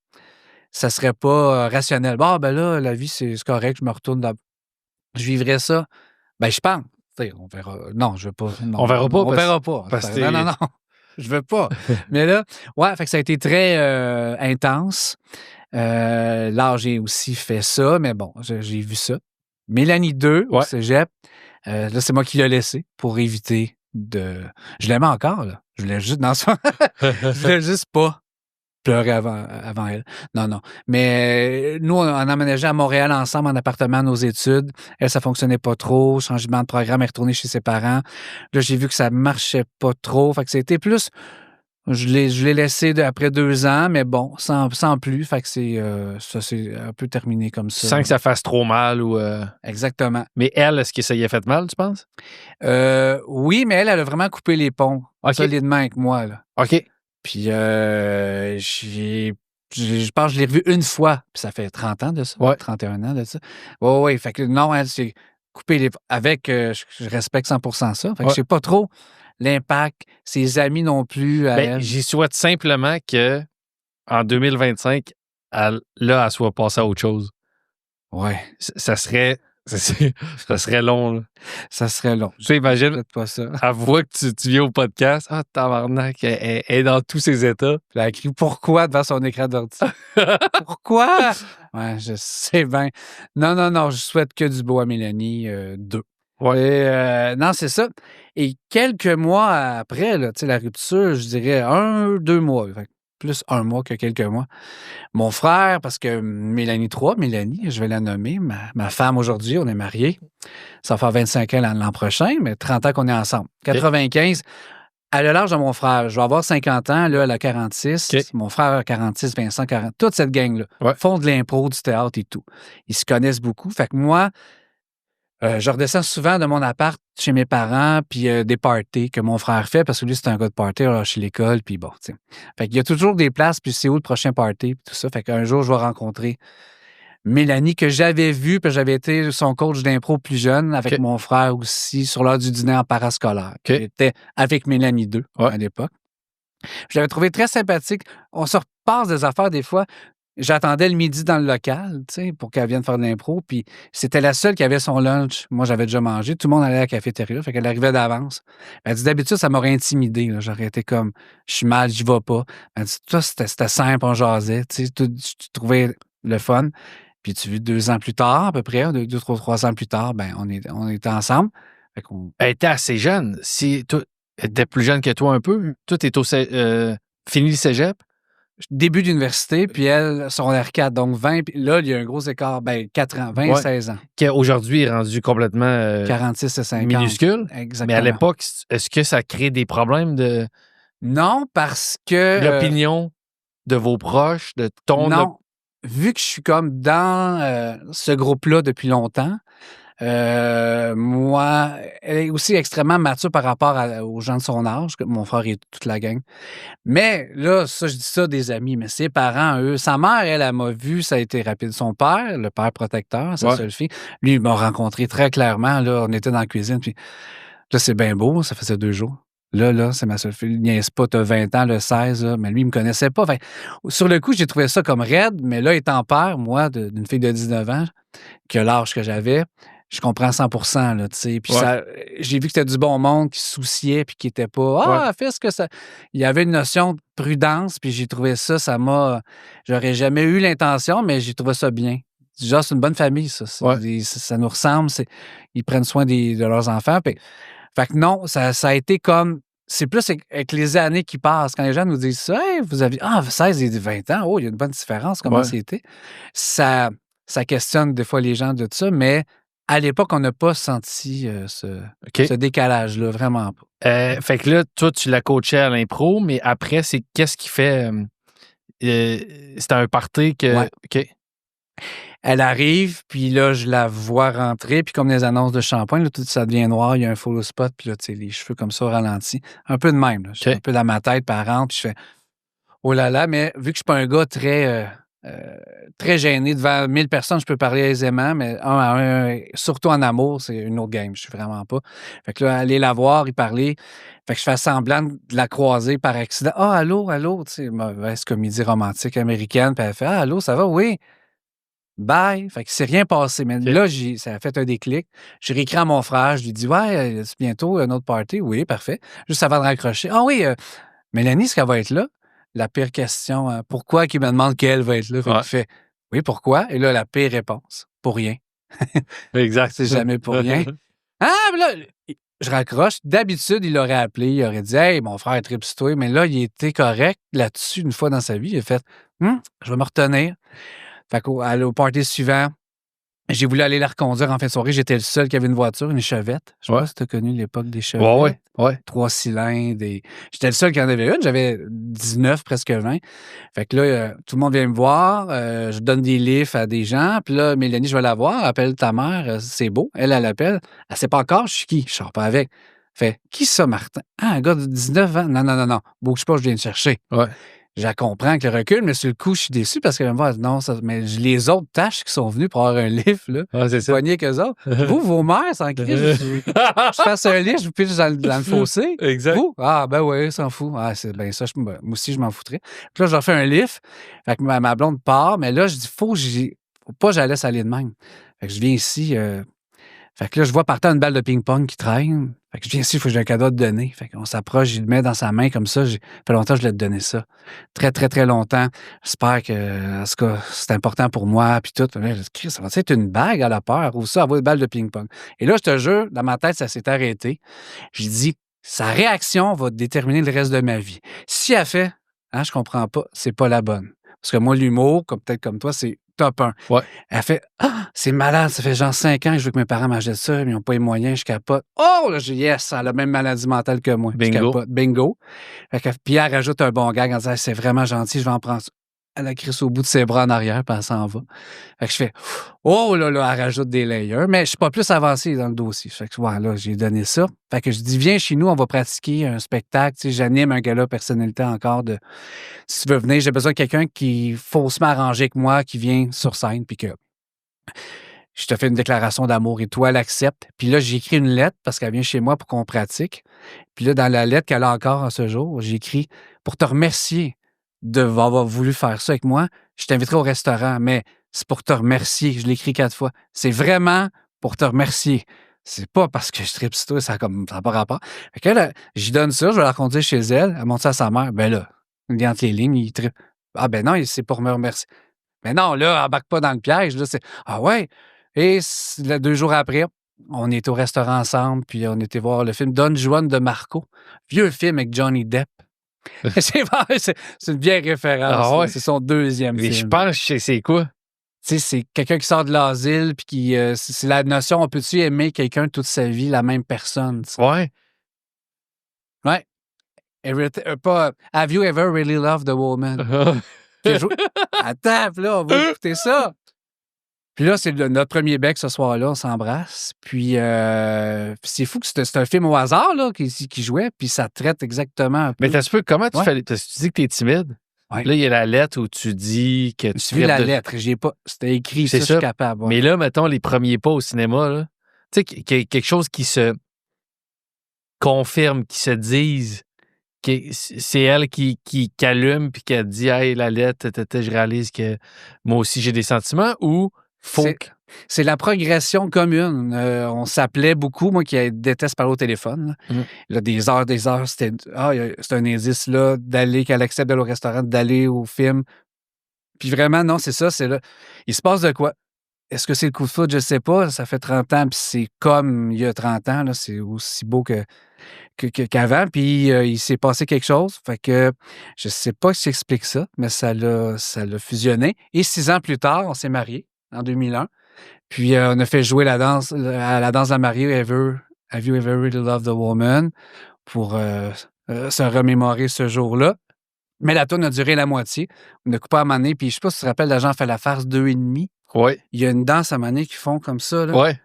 ça serait pas rationnel. Bon, ben là, la vie, c'est correct, je me retourne je vivrais ça. Ben, je pense. T'sais, on verra. Non, je veux pas. Non, On verra pas. On verra pas. Non. Je veux pas. Mais là, ouais, fait que ça a été très intense. Là, j'ai aussi fait ça, mais bon, j'ai vu ça. Mélanie 2, au cégep, là, c'est moi qui l'ai laissé pour éviter de... Je l'aimais encore, là. Je voulais juste... Non, je voulais juste pas pleurer avant elle. Non. Mais nous, on emménageait à Montréal ensemble en appartement à nos études. Elle, ça fonctionnait pas trop. Changement de programme, elle est retournée chez ses parents. Là, j'ai vu que ça marchait pas trop. Fait que c'était plus Je l'ai laissé après 2 ans, mais bon, sans plus. Fait que ça s'est un peu terminé comme ça. Sans que ça fasse trop mal ou. Exactement. Mais elle, est-ce que ça y a fait mal, tu penses? Oui, mais elle a vraiment coupé les ponts solidement avec moi, là. OK. Puis je pense que je l'ai revu une fois, puis ça fait 30 ans de ça, Ouais. 31 ans de ça. Oui, fait que non, elle s'est coupé les avec, je respecte 100% ça. Fait que je sais pas trop l'impact, ses amis non plus à elle. J'y souhaite simplement que en 2025, elle soit passée à autre chose. Ouais. Ça serait long, là. Ça serait long. Tu sais, imagine, Peut-être pas ça. elle voit que tu viens au podcast. Ah, tabarnak, elle est dans tous ses états. Puis elle a écrit pourquoi devant son écran d'ordi. Pourquoi? Ouais, je sais bien. Non, je souhaite que du beau à Mélanie 2. Ouais. Et, non, c'est ça. Et quelques mois après, là, la rupture, je dirais 2 mois. Fait que plus 1 mois que quelques mois. Mon frère, parce que Mélanie, je vais la nommer, ma femme aujourd'hui, on est mariés. Ça va faire 25 ans l'an prochain, mais 30 ans qu'on est ensemble. 95, elle a l'âge de mon frère. Je vais avoir 50 ans, là, elle a 46. OK. Mon frère a 46, Vincent 40. Toute cette gang-là Ouais. font de l'impro, du théâtre et tout. Ils se connaissent beaucoup. Fait que moi, je redescends souvent de mon appart chez mes parents, puis des parties que mon frère fait, parce que lui, c'est un gars de party chez l'école, puis bon, tu sais. Fait qu'il y a toujours des places, puis c'est où le prochain party, puis tout ça. Fait qu'un jour, je vais rencontrer Mélanie, que j'avais vue, puis j'avais été son coach d'impro plus jeune, avec mon frère aussi, sur l'heure du dîner en parascolaire. J'étais avec Mélanie 2 à l'époque. Je l'avais trouvé très sympathique. On se repasse des affaires des fois. J'attendais le midi dans le local, tu sais, pour qu'elle vienne faire de l'impro. Puis c'était la seule qui avait son lunch. Moi, j'avais déjà mangé. Tout le monde allait à la cafétéria. Fait qu'elle arrivait d'avance. Elle dit, d'habitude, ça m'aurait intimidé, là. J'aurais été comme, je suis mal, j'y vais pas. Elle dit, toi, c'était simple, on jasait. Tu sais, tu trouvais le fun. Puis tu vis 2 ans plus tard, à peu près, 2, 3 ans plus tard, ben on était ensemble. Fait qu'on... Elle était assez jeune. Elle était plus jeune que toi un peu. Toi, t'es fini le cégep? Début d'université, puis elle, secondaire 4, donc 20. Puis là, il y a un gros écart, 4 ans, 20, 16 ans. Qui aujourd'hui est rendu complètement 46 et 50. Minuscule. Exactement. Mais à l'époque, est-ce que ça crée des problèmes de... Non, parce que... L'opinion de vos proches, de ton... Non, vu que je suis comme dans ce groupe-là depuis longtemps, moi, elle est aussi extrêmement mature par rapport aux gens de son âge, que mon frère et toute la gang. Mais là, ça, je dis ça des amis, mais ses parents, eux, sa mère, elle m'a vu, ça a été rapide. Son père, le père protecteur, sa seule fille, lui, il m'a rencontré très clairement. Là, on était dans la cuisine, puis là, c'est bien beau, ça faisait 2 jours. Là, c'est ma seule fille. Il niaise pas, t'as 20 ans, le 16, là, mais lui, il me connaissait pas. Fait, sur le coup, j'ai trouvé ça comme raide, mais là, étant père, moi, d'une fille de 19 ans, qui a l'âge que j'avais, je comprends 100%, là, tu sais. Puis j'ai vu que c'était du bon monde qui se souciait puis qui était pas « fais ce que ça... » Il y avait une notion de prudence, puis j'ai trouvé ça, j'aurais jamais eu l'intention, mais j'ai trouvé ça bien. Genre, c'est une bonne famille, ça. Ça nous ressemble, ils prennent soin de leurs enfants. Puis, fait que non, ça a été comme... C'est plus avec les années qui passent. Quand les gens nous disent ça, « Hey, vous avez 16 et 20 ans, oh, il y a une bonne différence, comment c'était? » Ça questionne des fois les gens de ça, mais à l'époque, on n'a pas senti ce décalage-là, vraiment pas. Fait que là, toi, tu l'as coaché à l'impro, mais après, c'est qu'est-ce qui fait... c'était un party que... Ouais. OK. Elle arrive, puis là, je la vois rentrer, puis comme les annonces de shampoing, là, tout ça devient noir, il y a un follow spot, puis là, tu sais, les cheveux comme ça au ralenti. Un peu de même, là. Je suis un peu dans ma tête, puis elle rentre, puis je fais « Oh là là », mais vu que je suis pas un gars très gêné devant 1000 personnes, je peux parler aisément, mais un à un, surtout en amour, c'est une autre game. Je suis vraiment pas. Fait que là, aller la voir, y parler. Fait que je fais semblant de la croiser par accident. « Ah, allô, tu sais, mauvaise comédie romantique américaine. » Puis elle fait « Ah, allô, ça va? Oui. » Bye. Fait que c'est rien passé. Mais là, ça a fait un déclic. J'ai réécrit à mon frère. Je lui dis « Ouais, c'est bientôt un autre party. » Oui, parfait. Juste avant de raccrocher. « Ah oui, Mélanie, est-ce qu'elle va être là? » La pire question, pourquoi qu'il me demande qu'elle va être là? Fait qu'il fait « Oui, pourquoi? » Et là, la pire réponse, « Pour rien. » Exact. C'est jamais pour rien. Ah, mais là, je raccroche. D'habitude, il l'aurait appelé, il aurait dit « Hey, mon frère est tripe sur toi. » Mais là, il était correct là-dessus une fois dans sa vie. Il a fait « Je vais me retenir. » Fait qu'au party suivant, J'ai voulu aller la reconduire en fin de soirée. J'étais le seul qui avait une voiture, une Chevette. Je sais pas si tu as connu l'époque des Chevettes. Ouais. 3 cylindres. J'étais le seul qui en avait une. J'avais 19, presque 20. Fait que là, tout le monde vient me voir. Je donne des livres à des gens. Puis là, Mélanie, je vais la voir. Appelle ta mère. C'est beau. Elle appelle. Elle sait pas encore, je suis qui. Je sors pas avec. Fait, qui ça, Martin? Ah, un gars de 19 ans? Non. Bouge pas, je viens te chercher. Ouais. Je la comprends avec le recul, mais sur le coup, je suis déçu parce qu'elle me dit non, mais les autres tâches qui sont venues pour avoir un livre, là, c'est ça. poigné qu'eux autres. Vous, vos mères, sans crise, je fasse un livre, je vous pitche dans le fossé. Exact. Vous? Ah, ben oui, s'en fout. Ah, c'est bien ça, moi aussi, je m'en foutrais. Puis là, je leur fais un livre. Fait que ma blonde part, mais là, je dis, faut pas que je la laisse aller de même. Fait que je viens ici. Fait que là, je vois par terre une balle de ping-pong qui traîne. Fait que je viens ici, il faut que j'ai un cadeau à te donner. Fait qu'on s'approche, je le mets dans sa main comme ça. Ça fait longtemps que je l'ai donné ça. Très, très, très longtemps. J'espère que, en tout cas, c'est important pour moi, puis tout. Là, je dis, ça va être une bague à la peur ou ça, avoir une balle de ping-pong. Et là, je te jure, dans ma tête, ça s'est arrêté. J'ai dit, sa réaction va déterminer le reste de ma vie. Si elle fait, je comprends pas, c'est pas la bonne. Parce que moi, l'humour, peut-être comme toi, c'est top 1. Ouais. Elle fait c'est malade, ça fait genre 5 ans que je veux que mes parents m'achètent ça, mais ils n'ont pas les moyens, je capote. Oh, là, j'ai yes, elle a la même maladie mentale que moi. Bingo. Je capote. Bingo. Puis elle rajoute un bon gag en disant c'est vraiment gentil, je vais en prendre ça. Elle a crissé au bout de ses bras en arrière, puis elle s'en va. Fait que je fais oh là, elle rajoute des layers, mais je suis pas plus avancé dans le dossier. Fait que voilà, là, j'ai donné ça. Fait que je dis viens chez nous, on va pratiquer un spectacle. Tu sais, j'anime un gala personnalité encore de si tu veux venir, j'ai besoin de quelqu'un qui faussement arrangé avec moi, qui vient sur scène, puis que je te fais une déclaration d'amour et toi, elle accepte. Puis là, j'ai écrit une lettre parce qu'elle vient chez moi pour qu'on pratique. Puis là, dans la lettre qu'elle a encore à ce jour, j'ai écrit pour te remercier d'avoir voulu faire ça avec moi. Je t'inviterai au restaurant, mais c'est pour te remercier. Je l'ai écrit 4 fois. C'est vraiment pour te remercier. C'est pas parce que je tripe sur toi, ça n'a pas rapport. Fait qu'elle, j'y donne ça, je vais la conduire chez elle. Elle montre ça à sa mère. Ben là, il est entre les lignes, il tripe. Ah ben non, c'est pour me remercier. Mais non, là, embarque pas dans le piège. Là, ah ouais. Et 2 jours après, on est au restaurant ensemble, puis on était voir le film Don Juan de Marco. Vieux film avec Johnny Depp. c'est une vieille référence. Ah ouais? C'est son deuxième Mais film. je pense que c'est quoi? Tu sais, c'est quelqu'un qui sort de l'asile, puis qui. C'est la notion, on peut-tu aimer quelqu'un toute sa vie, la même personne? T'sais? Ouais. Ouais. Pas Have you ever really loved a woman? Attends, puis là, on va écouter ça. Puis là, c'est notre premier bec ce soir-là, on s'embrasse. Puis c'est fou que c'est un film au hasard là, qui jouait, puis ça traite exactement un peu. Mais t'as peu, comment tu fais? Parce que tu dis que t'es timide. Ouais. Là, il y a la lettre où tu dis que tu suis la lettre, j'ai pas. C'était écrit, ça, je suis capable. Ouais. Mais là, mettons, les premiers pas au cinéma, là, tu sais, quelque chose qui se confirme, qui se dise que c'est elle qui allume puis qui dit hey, la lettre, je réalise que moi aussi j'ai des sentiments ou faut c'est la progression commune. On s'appelait beaucoup, moi qui déteste parler au téléphone. Là, des heures, c'était c'est un indice là, d'aller, qu'elle accepte d'aller au restaurant, d'aller au film. Puis vraiment, non, c'est ça, c'est là. Il se passe de quoi? Est-ce que c'est le coup de foudre? Je sais pas. Ça fait 30 ans, puis c'est comme il y a 30 ans. Là, c'est aussi beau qu'avant. Puis il s'est passé quelque chose. Fait que je sais pas si j'explique ça, mais ça l'a fusionné. Et 6 ans plus tard, on s'est mariés en 2001. Puis on a fait jouer à la danse de la mariée Have You Ever Really Loved a Woman pour se remémorer ce jour-là. Mais la tourne a duré la moitié. On a coupé à un moment donné, puis je sais pas si tu te rappelles, l'agent fait la farce 2,5. Oui. Il y a une danse à un moment donné qu'ils font comme ça. Là. Ouais.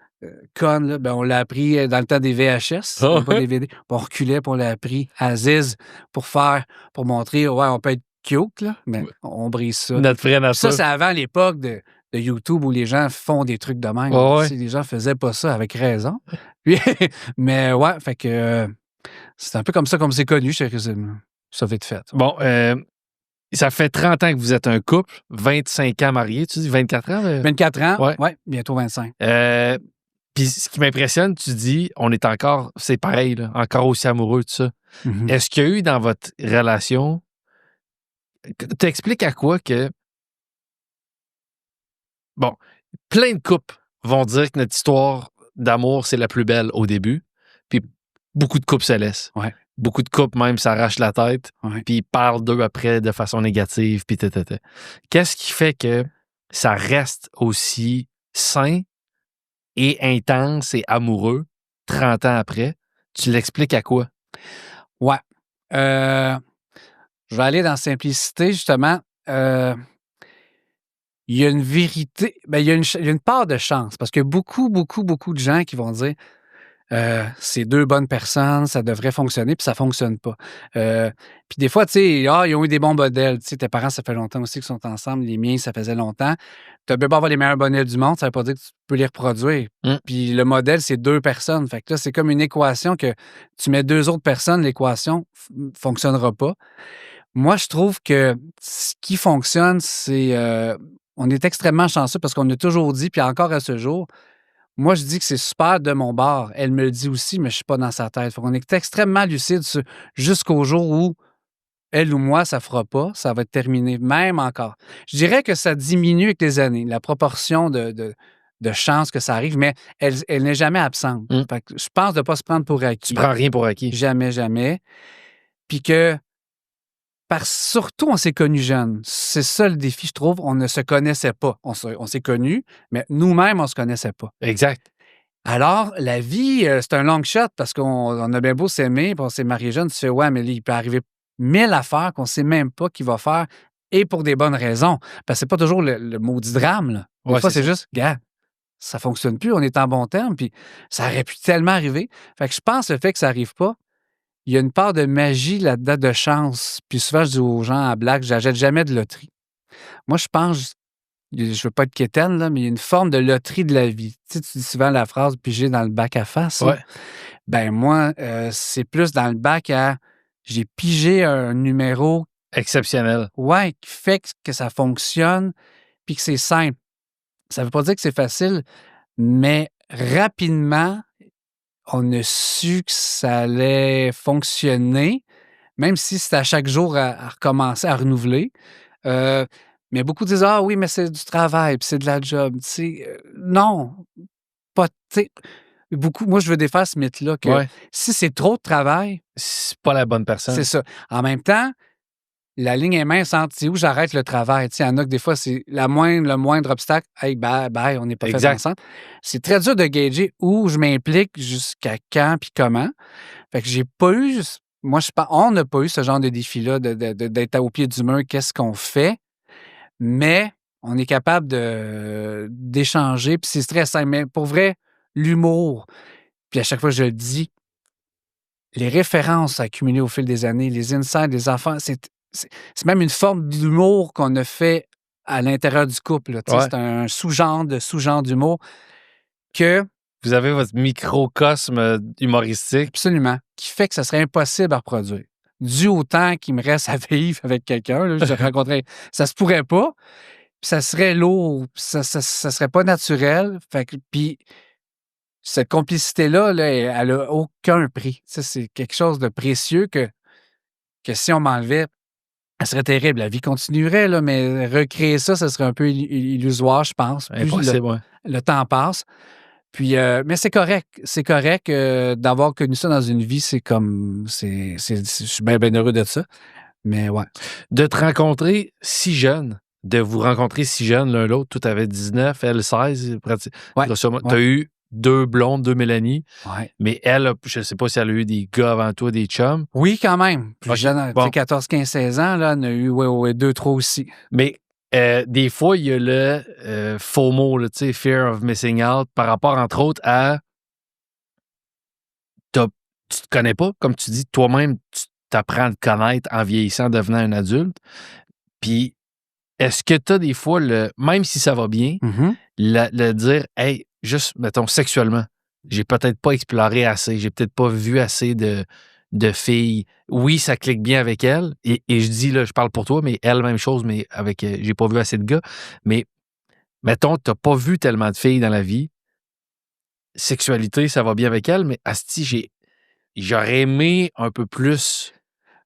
Conne, là, ben on l'a appris dans le temps des VHS, pas des DVD. Puis on reculait, puis on l'a appris à Ziz pour montrer, ouais, on peut être cute, là, mais on brise ça. Notre frère n'a ça, c'est avant l'époque de YouTube où les gens font des trucs de même. Ouais. Les gens faisaient pas ça avec raison. Mais ouais, fait que c'est un peu comme ça qu'on s'est connus, ça vite fait. Bon, ça fait 30 ans que vous êtes un couple, 25 ans mariés, tu dis 24 ans? 24 ans, ouais, bientôt 25. Puis ce qui m'impressionne, tu dis, on est encore, c'est pareil, là, encore aussi amoureux, tout ça. Mm-hmm. Est-ce qu'il y a eu dans votre relation, t'expliques à quoi que, bon, plein de couples vont dire que notre histoire d'amour, c'est la plus belle au début, puis beaucoup de couples se laissent. Ouais. Beaucoup de couples même s'arrachent la tête, puis ils parlent d'eux après de façon négative, puis Qu'est-ce qui fait que ça reste aussi sain et intense et amoureux 30 ans après, tu l'expliques à quoi? Ouais. Je vais aller dans simplicité, justement. Il y a une vérité, ben, il y a une part de chance parce que beaucoup, beaucoup, beaucoup de gens qui vont dire c'est deux bonnes personnes, ça devrait fonctionner, puis ça fonctionne pas. Puis des fois, tu sais, ils ont eu des bons modèles. Tu sais, tes parents, ça fait longtemps aussi qu'ils sont ensemble. Les miens, ça faisait longtemps. Tu as beau avoir les meilleurs modèles du monde, ça veut pas dire que tu peux les reproduire. Puis le modèle, c'est deux personnes. Fait que là, c'est comme une équation que tu mets deux autres personnes, l'équation fonctionnera pas. Moi, je trouve que ce qui fonctionne, c'est... on est extrêmement chanceux parce qu'on a toujours dit, puis encore à ce jour, moi, je dis que c'est super de mon bord. Elle me le dit aussi, mais je ne suis pas dans sa tête. On est extrêmement lucide jusqu'au jour où elle ou moi, ça ne fera pas, ça va être terminé, même encore. Je dirais que ça diminue avec les années, la proportion de chances que ça arrive, mais elle n'est jamais absente. Fait que je pense de ne pas se prendre pour acquis. Tu prends rien pour acquis. Jamais, jamais. Puis que surtout, on s'est connus jeunes. C'est ça le défi, je trouve. On ne se connaissait pas. On s'est connus, mais nous-mêmes, on ne se connaissait pas. Exact. Alors, la vie, c'est un long shot parce qu'on a bien beau s'aimer, puis on s'est marié jeune. Tu fais, ouais, mais il peut arriver 1000 affaires qu'on ne sait même pas qu'il va faire et pour des bonnes raisons. Parce que c'est pas toujours le maudit drame. Là. Des fois, c'est juste, gars, ça fonctionne plus, on est en bon terme, puis ça aurait pu tellement arriver. Fait que je pense que le fait que ça n'arrive pas, il y a une part de magie là-dedans, de chance. Puis souvent, je dis aux gens à blague, je n'achète jamais de loterie. Moi, je pense, je ne veux pas être quétaine, là, mais il y a une forme de loterie de la vie. Tu sais, tu dis souvent la phrase « piger dans le bac à face ». Ouais. Ben moi, c'est plus dans le bac à j'ai pigé un numéro exceptionnel. Ouais, qui fait que ça fonctionne puis que c'est simple. Ça ne veut pas dire que c'est facile, mais rapidement, on a su que ça allait fonctionner, même si c'était à chaque jour à recommencer, à renouveler. Mais beaucoup disent « Ah oui, mais c'est du travail, puis c'est de la job. » Tu sais, non, pas... Beaucoup, moi, je veux défaire ce mythe-là que si c'est trop de travail... C'est pas la bonne personne. C'est ça. En même temps, la ligne est mince entre c'est où j'arrête le travail. Il y en a que des fois, c'est le moindre obstacle. Hey, bye, on n'est pas fait ensemble. C'est très dur de gager où je m'implique, jusqu'à quand puis comment. Fait que j'ai pas eu... Moi, on n'a pas eu ce genre de défi-là d'être au pied du mur. Qu'est-ce qu'on fait? Mais on est capable d'échanger. Puis c'est stressant. Mais pour vrai, l'humour, puis à chaque fois, je le dis, les références accumulées au fil des années, les insights, les affaires, c'est même une forme d'humour qu'on a fait à l'intérieur du couple. Là. C'est un sous-genre d'humour que... Vous avez votre microcosme humoristique. Absolument. Qui fait que ça serait impossible à reproduire. Dû au temps qu'il me reste à vivre avec quelqu'un, je rencontrais... ça se pourrait pas, puis ça serait lourd, ça serait pas naturel. Fait que, puis cette complicité-là, là, elle a aucun prix. Ça, c'est quelque chose de précieux que si on m'enlevait, elle serait terrible. La vie continuerait, là, mais recréer ça, ça serait un peu illusoire, je pense. Le temps passe. Puis, mais c'est correct. C'est correct d'avoir connu ça dans une vie. C'est comme... je suis bien, bien heureux de ça. Mais ouais. De te rencontrer si jeune, de vous rencontrer si jeune l'un l'autre, tout avait 19, elle 16. Tu as eu 2 blondes, 2 Mélanie. Ouais. Mais elle, je ne sais pas si elle a eu des gars avant toi, des chums. Oui, quand même. Plus jeune, 14, 15, 16 ans, là, elle en a eu 2, 3 aussi. Mais des fois, il y a le FOMO, tu sais, Fear of Missing Out, par rapport, entre autres, à... Tu te connais pas, comme tu dis, toi-même, tu t'apprends à te connaître en vieillissant, en devenant un adulte. Puis, est-ce que tu as des fois, même si ça va bien, le dire, hey, juste, mettons, sexuellement, j'ai peut-être pas exploré assez, j'ai peut-être pas vu assez de filles. Oui, ça clique bien avec elle. Et je dis, là, je parle pour toi, mais elle, même chose, mais avec, j'ai pas vu assez de gars. Mais, mettons, t'as pas vu tellement de filles dans la vie. Sexualité, ça va bien avec elle, mais asti, j'aurais aimé un peu plus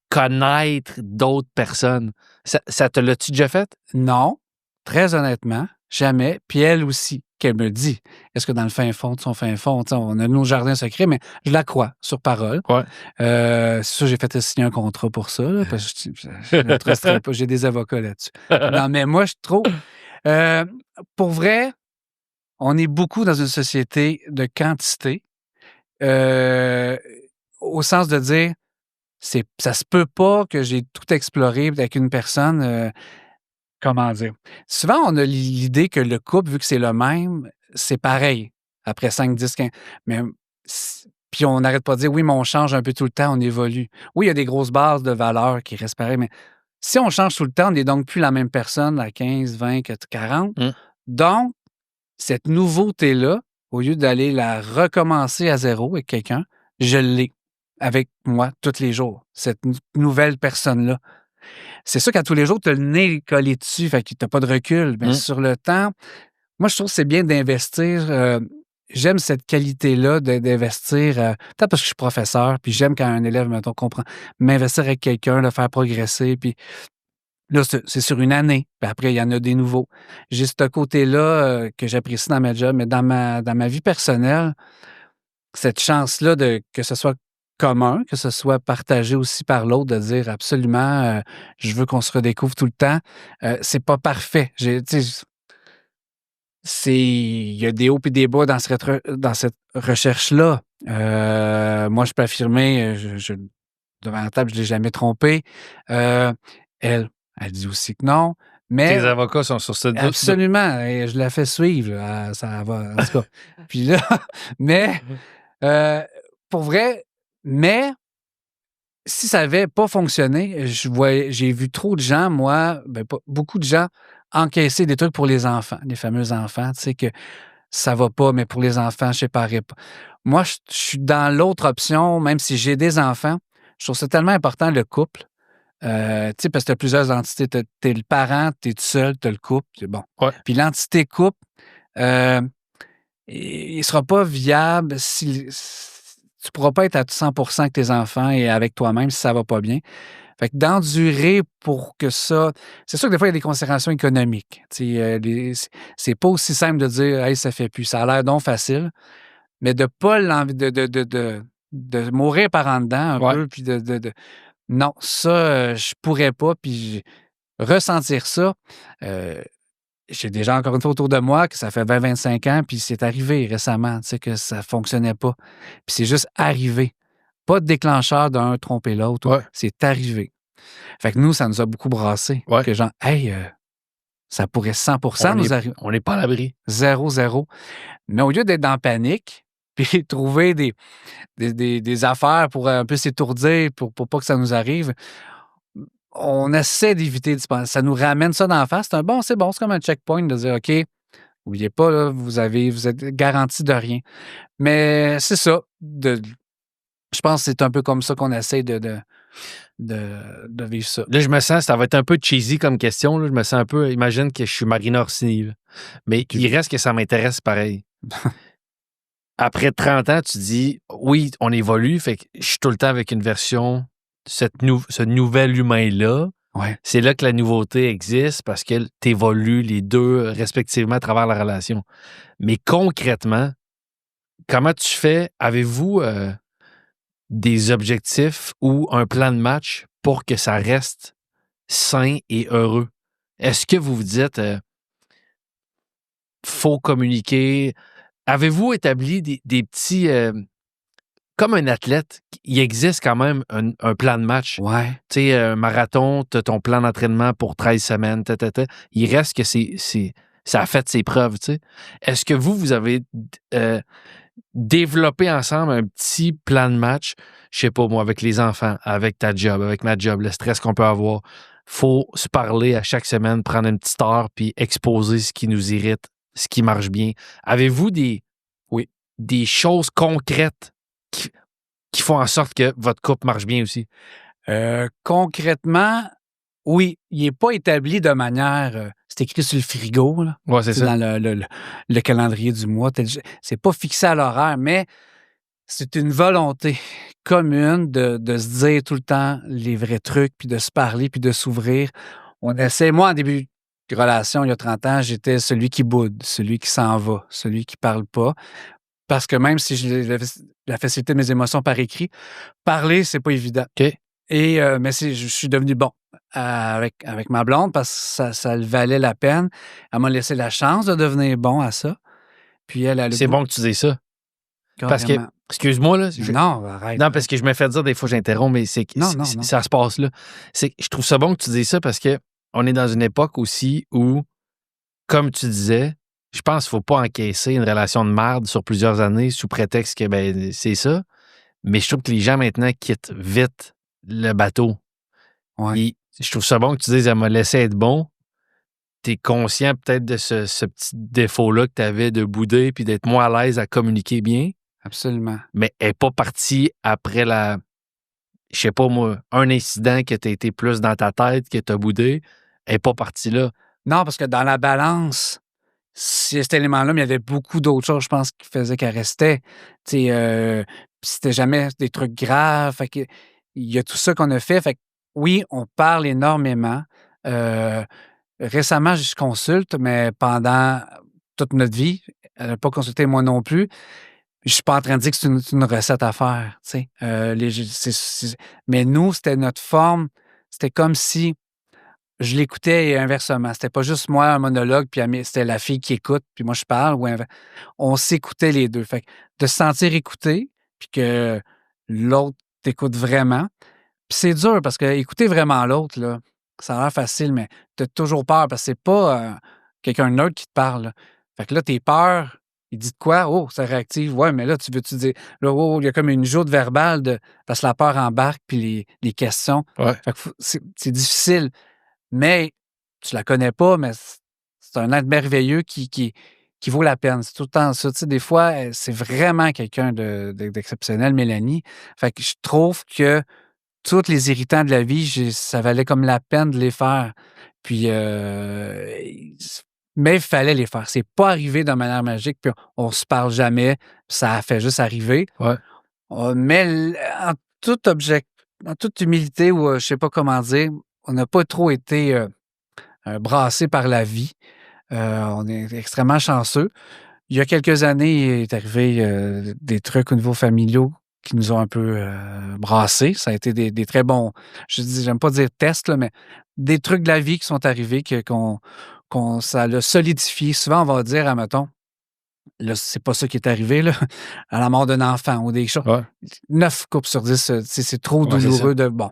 connaître d'autres personnes. Ça te l'a-tu déjà fait? Non, très honnêtement, jamais. Puis elle aussi, qu'elle me dit, est-ce que dans le fin fond de son fin fond, on a nos jardins secrets, mais je la crois sur parole. Ouais. C'est sûr, j'ai fait signer un contrat pour ça, là, parce que je ne trusterais pas. J'ai des avocats là-dessus. Non, mais moi, je trouve, pour vrai, on est beaucoup dans une société de quantité, au sens de dire, ça se peut pas que j'ai tout exploré avec une personne, comment dire? Souvent, on a l'idée que le couple, vu que c'est le même, c'est pareil après 5, 10, 15. Mais puis on n'arrête pas de dire, oui, mais on change un peu tout le temps, on évolue. Oui, il y a des grosses bases de valeurs qui restent pareilles, mais si on change tout le temps, on n'est donc plus la même personne à 15, 20, 40. Donc, cette nouveauté-là, au lieu d'aller la recommencer à zéro avec quelqu'un, je l'ai avec moi tous les jours, cette nouvelle personne-là. C'est sûr qu'à tous les jours, tu as le nez collé dessus, fait que tu pas de recul. Mais sur le temps, moi, je trouve que c'est bien d'investir. J'aime cette qualité-là d'investir, peut-être parce que je suis professeur, puis j'aime quand un élève, mettons, comprend, m'investir avec quelqu'un, le faire progresser, puis là, c'est sur une année, puis après, il y en a des nouveaux. J'ai ce côté-là que j'apprécie dans ma job, mais dans ma vie personnelle, cette chance-là que ce soit commun, que ce soit partagé aussi par l'autre, de dire absolument, je veux qu'on se redécouvre tout le temps. C'est pas parfait. Il y a des hauts et des bas dans cette recherche-là. Moi, je peux affirmer, devant la table, je ne l'ai jamais trompée. Elle dit aussi que non. Mais tes avocats sont sur ce doute. Absolument. Et je la fais suivre. Là, ça va, en tout cas. Puis là, mais pour vrai, mais si ça n'avait pas fonctionné, j'ai vu trop de gens, moi, beaucoup de gens encaisser des trucs pour les enfants, les fameux enfants, tu sais, que ça va pas, mais pour les enfants, je séparais pas. Moi, je suis dans l'autre option, même si j'ai des enfants, je trouve ça tellement important, le couple. Tu sais, parce que tu as plusieurs entités. Tu es le parent, tu es tout seul, tu as le couple, c'est bon. Ouais. Puis l'entité couple, il ne sera pas viable si tu ne pourras pas être à 100% avec tes enfants et avec toi-même si ça ne va pas bien. Fait que d'endurer pour que ça. C'est sûr que des fois, il y a des considérations économiques. C'est pas aussi simple de dire hey, ça fait plus. Ça a l'air donc facile, mais de pas l'envie de mourir par en dedans un peu, puis non, ça, je pourrais pas, puis ressentir ça. J'ai déjà encore une fois autour de moi que ça fait 20-25 ans, puis c'est arrivé récemment, tu sais, que ça fonctionnait pas. Puis c'est juste arrivé. Pas de déclencheur d'un tromper l'autre. Ouais. C'est arrivé. Fait que nous, ça nous a beaucoup brassé. Ouais. Que genre, hey, ça pourrait 100% nous arriver. On n'est pas à l'abri. 0-0. Mais au lieu d'être dans la panique, puis trouver des affaires pour un peu s'étourdir, pour pas que ça nous arrive, on essaie d'éviter de se penser. Ça nous ramène ça d'en face. C'est bon, c'est comme un checkpoint de dire, OK, n'oubliez pas, là, vous êtes garanti de rien. Mais c'est ça. Je pense que c'est un peu comme ça qu'on essaie de vivre ça. Là, je me sens, ça va être un peu cheesy comme question. Là. Je me sens un peu, imagine que je suis Marina Orsini. Là. Mais il reste que ça m'intéresse pareil. Après 30 ans, tu dis, oui, on évolue, fait que je suis tout le temps avec une version, ce nouvel humain-là. Ouais. C'est là que la nouveauté existe parce que tu évolues les deux respectivement à travers la relation. Mais concrètement, comment tu fais? Avez-vous des objectifs ou un plan de match pour que ça reste sain et heureux? Est-ce que vous vous dites faut communiquer? Avez-vous établi des petits... comme un athlète, il existe quand même un plan de match. Ouais. Tu sais, un marathon, tu as ton plan d'entraînement pour 13 semaines. Il reste que ça a fait ses preuves. Tu sais. Est-ce que vous avez développé ensemble un petit plan de match, je sais pas moi, avec les enfants, avec ta job, avec ma job, le stress qu'on peut avoir? Faut se parler à chaque semaine, prendre une petite heure puis exposer ce qui nous irrite, ce qui marche bien. Avez-vous des choses concrètes qui font en sorte que votre couple marche bien aussi? Concrètement, oui. Il n'est pas établi de manière... c'est écrit sur le frigo, là. Ouais, c'est ça. Dans le calendrier du mois. C'est pas fixé à l'horaire, mais c'est une volonté commune de se dire tout le temps les vrais trucs, puis de se parler, puis de s'ouvrir. On essaie... Moi, en début de relation, il y a 30 ans, j'étais celui qui boude, celui qui s'en va, celui qui parle pas. Parce que même si j'ai la facilité de mes émotions par écrit, parler, c'est pas évident. OK. Mais je suis devenu bon avec ma blonde parce que ça le valait la peine. Elle m'a laissé la chance de devenir bon à ça. Puis elle a le C'est goût, bon que tu dises ça. Parce que, carrément. excuse-moi, là. Non, arrête. Non, parce que je me fais dire des fois, j'interromps, mais Non. ça se passe là. Je trouve ça bon que tu dises ça parce que on est dans une époque aussi où, comme tu disais, je pense qu'il ne faut pas encaisser une relation de merde sur plusieurs années sous prétexte que ben, c'est ça. Mais je trouve que les gens maintenant quittent vite le bateau. Ouais. Et je trouve ça bon que tu dises, elle m'a laissé être bon. Tu es conscient peut-être de ce petit défaut-là que tu avais de bouder puis d'être moins à l'aise à communiquer bien. Absolument. Mais elle n'est pas partie après je sais pas moi, un incident que tu as été plus dans ta tête, que tu as boudé. Elle n'est pas partie là. Non, parce que dans la balance, c'est cet élément-là, mais il y avait beaucoup d'autres choses, je pense, qui faisaient qu'elle restait. Tu sais, puis c'était jamais des trucs graves. Fait que il y a tout ça qu'on a fait. Fait que oui, on parle énormément. Euh, Récemment, je consulte, mais pendant toute notre vie, elle n'a pas consulté moi non plus. Je suis pas en train de dire que c'est une recette à faire, tu sais. Mais nous, c'était notre forme. C'était comme si je l'écoutais et inversement. C'était pas juste moi, un monologue, puis c'était la fille qui écoute, puis moi je parle. On s'écoutait les deux. Fait que de se sentir écouté, puis que l'autre t'écoute vraiment. Puis c'est dur parce que écouter vraiment l'autre, là, ça a l'air facile, mais tu as toujours peur parce que c'est pas quelqu'un de neutre qui te parle, là. Fait que là, tes peurs, il dit de quoi? Oh, ça réactive. Ouais, mais là, tu veux-tu dire. Là, il y a comme une joute verbale parce que la peur embarque, puis les questions. Ouais. Fait que c'est difficile. Mais tu la connais pas, mais c'est un être merveilleux qui vaut la peine. C'est tout le temps ça. Tu sais, des fois, c'est vraiment quelqu'un d'exceptionnel, Mélanie. Fait que je trouve que tous les irritants de la vie, ça valait comme la peine de les faire. Puis, mais il fallait les faire. C'est pas arrivé de manière magique, puis on se parle jamais, puis ça a fait juste arriver. Ouais. Mais en en toute humilité, ou je sais pas comment dire, on n'a pas trop été brassés par la vie. On est extrêmement chanceux. Il y a quelques années, il est arrivé des trucs au niveau familiaux qui nous ont un peu brassés. Ça a été des très bons, j'aime pas dire tests, là, mais des trucs de la vie qui sont arrivés, ça l'a solidifié. Souvent, on va dire, admettons, là, c'est pas ça qui est arrivé, là, à la mort d'un enfant ou des choses. Ouais. 9 couples sur 10, c'est trop Ouais, c'est douloureux de. Bon.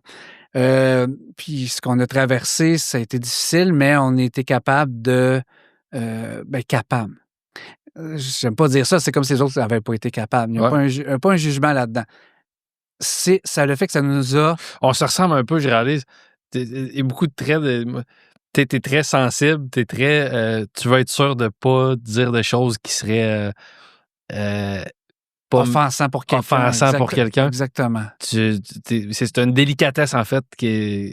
Puis ce qu'on a traversé, ça a été difficile, mais on était capable de. Capable. J'aime pas dire ça, c'est comme si les autres n'avaient pas été capables. Il n'y a Ouais. pas un jugement là-dedans. Ça le fait que ça nous a. On se ressemble un peu, je réalise. Il y a beaucoup de traits de. T'es très sensible, t'es très. Tu veux être sûr de pas dire des choses qui seraient pas Offensant pour quelqu'un. offensant pour quelqu'un. Exactement. C'est une délicatesse, en fait, que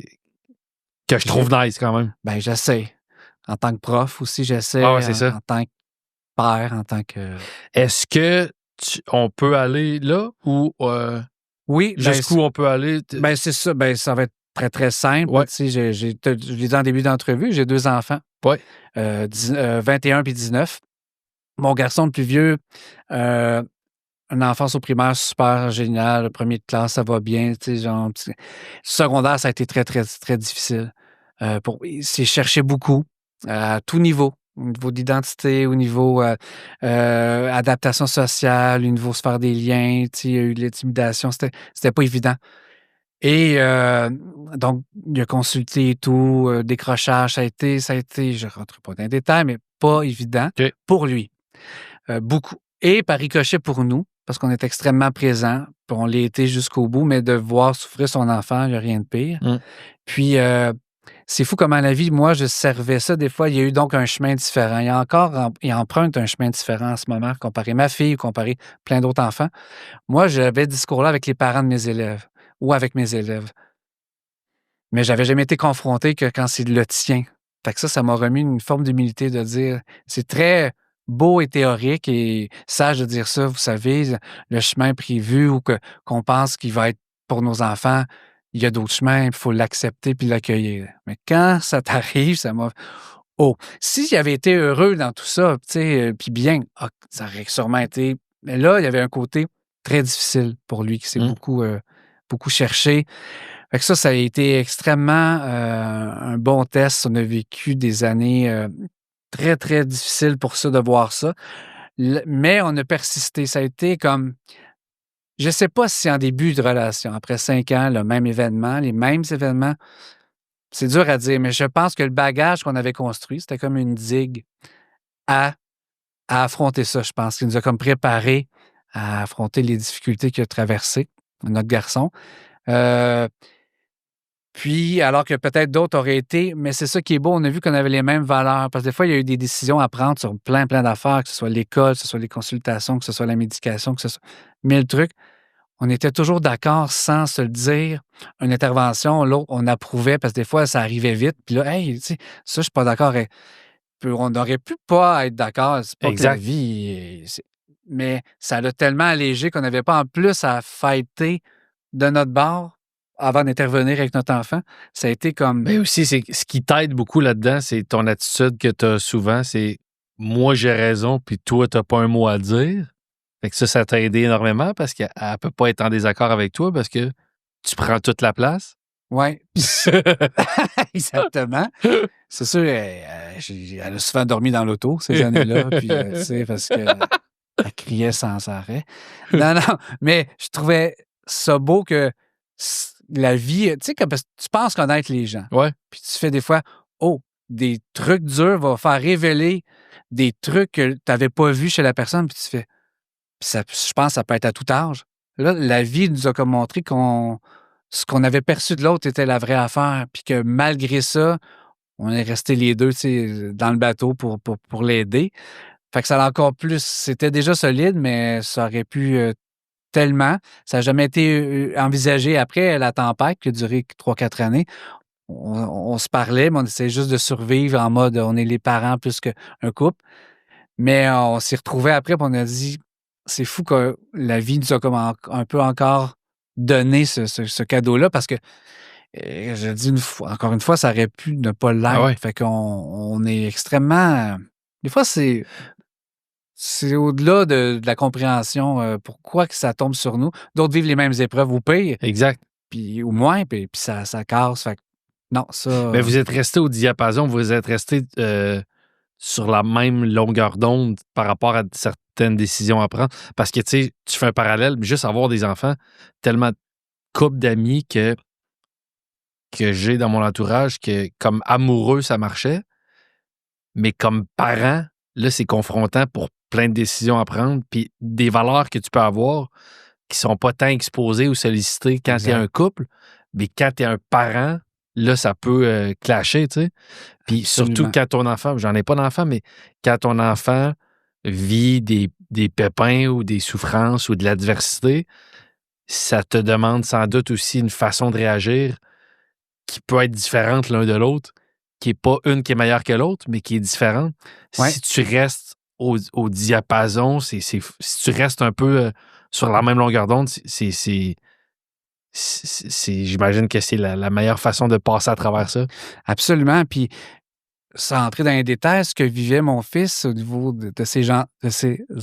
je trouve nice quand même. Ben, j'essaie. En tant que prof aussi, j'essaie. Ah ouais, c'est ça. En tant que père, en tant que. Est-ce que on peut aller là ou Oui, jusqu'où on peut aller? c'est ça. Ben, ça va être très, très simple. Ouais. Tu sais, je l'ai dit en début d'entrevue, j'ai 2 enfants. Ouais. 21 puis 19. Mon garçon le plus vieux, une enfance au primaire super génial, le premier de classe, ça va bien, tu sais, genre, secondaire, ça a été très, très, très difficile. Il s'est cherché beaucoup, à tout niveau, au niveau d'identité, au niveau adaptation sociale, au niveau se faire des liens, tu sais, il y a eu de l'intimidation, c'était pas évident. Et donc, il a consulté et tout, décrochage, ça a été, je ne rentre pas dans les détails, mais pas évident OK. pour lui. Beaucoup. Et par ricochet pour nous, parce qu'on est extrêmement présents, puis on l'a été jusqu'au bout, mais de voir souffrir son enfant, il n'y a rien de pire. Mm. Puis, c'est fou comment la vie, moi, je servais ça. Des fois, il y a eu donc un chemin différent. Il emprunte un chemin différent en ce moment, comparé à ma fille, comparé à plein d'autres enfants. Moi, j'avais ce discours-là avec les parents de mes élèves ou avec mes élèves. Mais j'avais jamais été confronté que quand c'est le tien. Fait que ça m'a remis une forme d'humilité de dire, c'est très beau et théorique et sage de dire ça, vous savez, le chemin prévu ou qu'on pense qu'il va être pour nos enfants, il y a d'autres chemins, il faut l'accepter puis l'accueillir. Mais quand ça t'arrive, ça m'a. Oh, si j'avais été heureux dans tout ça, tu sais, puis bien, ça aurait sûrement été. Mais là, il y avait un côté très difficile pour lui qui s'est beaucoup cherché. Fait que ça a été extrêmement un bon test. On a vécu des années très, très difficiles pour ça, de voir ça. Mais on a persisté. Ça a été comme... Je ne sais pas si en début de relation, après 5 ans, le même événement, les mêmes événements, c'est dur à dire, mais je pense que le bagage qu'on avait construit, c'était comme une digue à, à affronter ça, je pense, qui nous a comme préparé à affronter les difficultés qu'il a traversées, notre garçon. Puis, alors que peut-être d'autres auraient été, mais c'est ça qui est beau, on a vu qu'on avait les mêmes valeurs. Parce que des fois, il y a eu des décisions à prendre sur plein d'affaires, que ce soit l'école, que ce soit les consultations, que ce soit la médication, que ce soit 1000 trucs. On était toujours d'accord sans se le dire. Une intervention, l'autre, on approuvait parce que des fois, ça arrivait vite. Puis là, hey, tu sais, ça, je suis pas d'accord. On aurait pu pas être d'accord. C'est pas que la Exact. vie. Mais ça l'a tellement allégé qu'on n'avait pas en plus à fighter de notre bord avant d'intervenir avec notre enfant. Ça a été comme. Mais aussi, c'est ce qui t'aide beaucoup là-dedans, c'est ton attitude que tu as souvent, c'est moi j'ai raison, puis toi, tu n'as pas un mot à dire. Fait que ça t'a aidé énormément parce qu'elle ne peut pas être en désaccord avec toi parce que tu prends toute la place. Ouais. Exactement. C'est sûr, elle a souvent dormi dans l'auto ces années-là, puis, tu sais, parce qu'elle criait sans arrêt. Non, mais je trouvais ça beau que la vie, tu sais, parce que tu penses connaître les gens, Ouais, puis tu fais des fois, oh, des trucs durs vont faire révéler des trucs que tu n'avais pas vus chez la personne, puis tu fais, puis ça, je pense que ça peut être à tout âge. Là, la vie nous a comme montré ce qu'on avait perçu de l'autre était la vraie affaire, puis que malgré ça, on est restés les deux, tu sais, dans le bateau pour l'aider. Fait que ça a encore plus. C'était déjà solide, mais ça aurait pu tellement. Ça n'a jamais été envisagé après la tempête qui a duré 3-4 années. On se parlait, mais on essayait juste de survivre en mode on est les parents plus qu'un couple. Mais on s'est retrouvés après et on a dit c'est fou que la vie nous a comme un peu encore donné ce cadeau-là parce que je le dis encore une fois, ça aurait pu ne pas l'être. ah ouais. Fait qu'on est extrêmement. Des fois, c'est au-delà de la compréhension. Pourquoi que ça tombe sur nous? D'autres vivent les mêmes épreuves ou pire, Exact. puis, ou moins, puis ça casse. Fait que non, ça. Mais vous êtes resté au diapason, vous êtes resté sur la même longueur d'onde par rapport à certaines décisions à prendre. Parce que, tu sais, tu fais un parallèle, juste avoir des enfants, tellement de couples d'amis que j'ai dans mon entourage que, comme amoureux, ça marchait, mais comme parent, là, c'est confrontant pour plein de décisions à prendre, puis des valeurs que tu peux avoir qui sont pas tant exposées ou sollicitées quand tu es Exact. un couple, mais quand tu es un parent, là, ça peut clasher, tu sais. Puis surtout Absolument. quand ton enfant, j'en ai pas d'enfant, mais quand ton enfant vit des pépins ou des souffrances ou de l'adversité, ça te demande sans doute aussi une façon de réagir qui peut être différente l'un de l'autre, qui est pas une qui est meilleure que l'autre, mais qui est différente. Ouais. Si tu restes au diapason, si tu restes un peu sur la même longueur d'onde, j'imagine que c'est la meilleure façon de passer à travers ça. Absolument. Puis, sans entrer dans les détails, ce que vivait mon fils au niveau de ces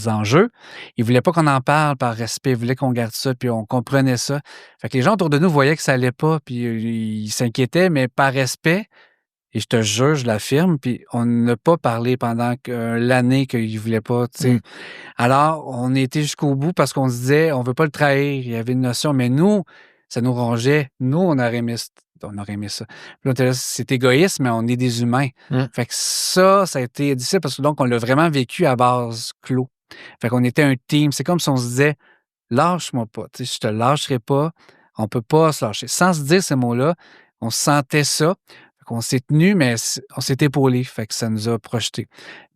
enjeux, il voulait pas qu'on en parle par respect, il voulait qu'on garde ça, puis on comprenait ça. Fait que les gens autour de nous voyaient que ça allait pas, puis ils s'inquiétaient, mais par respect, et je te jure, je l'affirme, puis on n'a pas parlé pendant l'année qu'il voulait pas, tu sais. Mm. Alors, on était jusqu'au bout parce qu'on se disait, on veut pas le trahir. Il y avait une notion, mais nous, ça nous rongeait. Nous, on aurait aimé ça. Puis là, on était là, c'est égoïste, mais on est des humains. Mm. Fait que ça a été difficile parce que donc, on l'a vraiment vécu à base clos. Fait qu'on était un team. C'est comme si on se disait, lâche-moi pas. Tu sais, je te lâcherai pas. On peut pas se lâcher. Sans se dire ces mots-là, on sentait ça. Fait qu'on s'est tenu, mais on s'est épaulé. Fait que ça nous a projetés.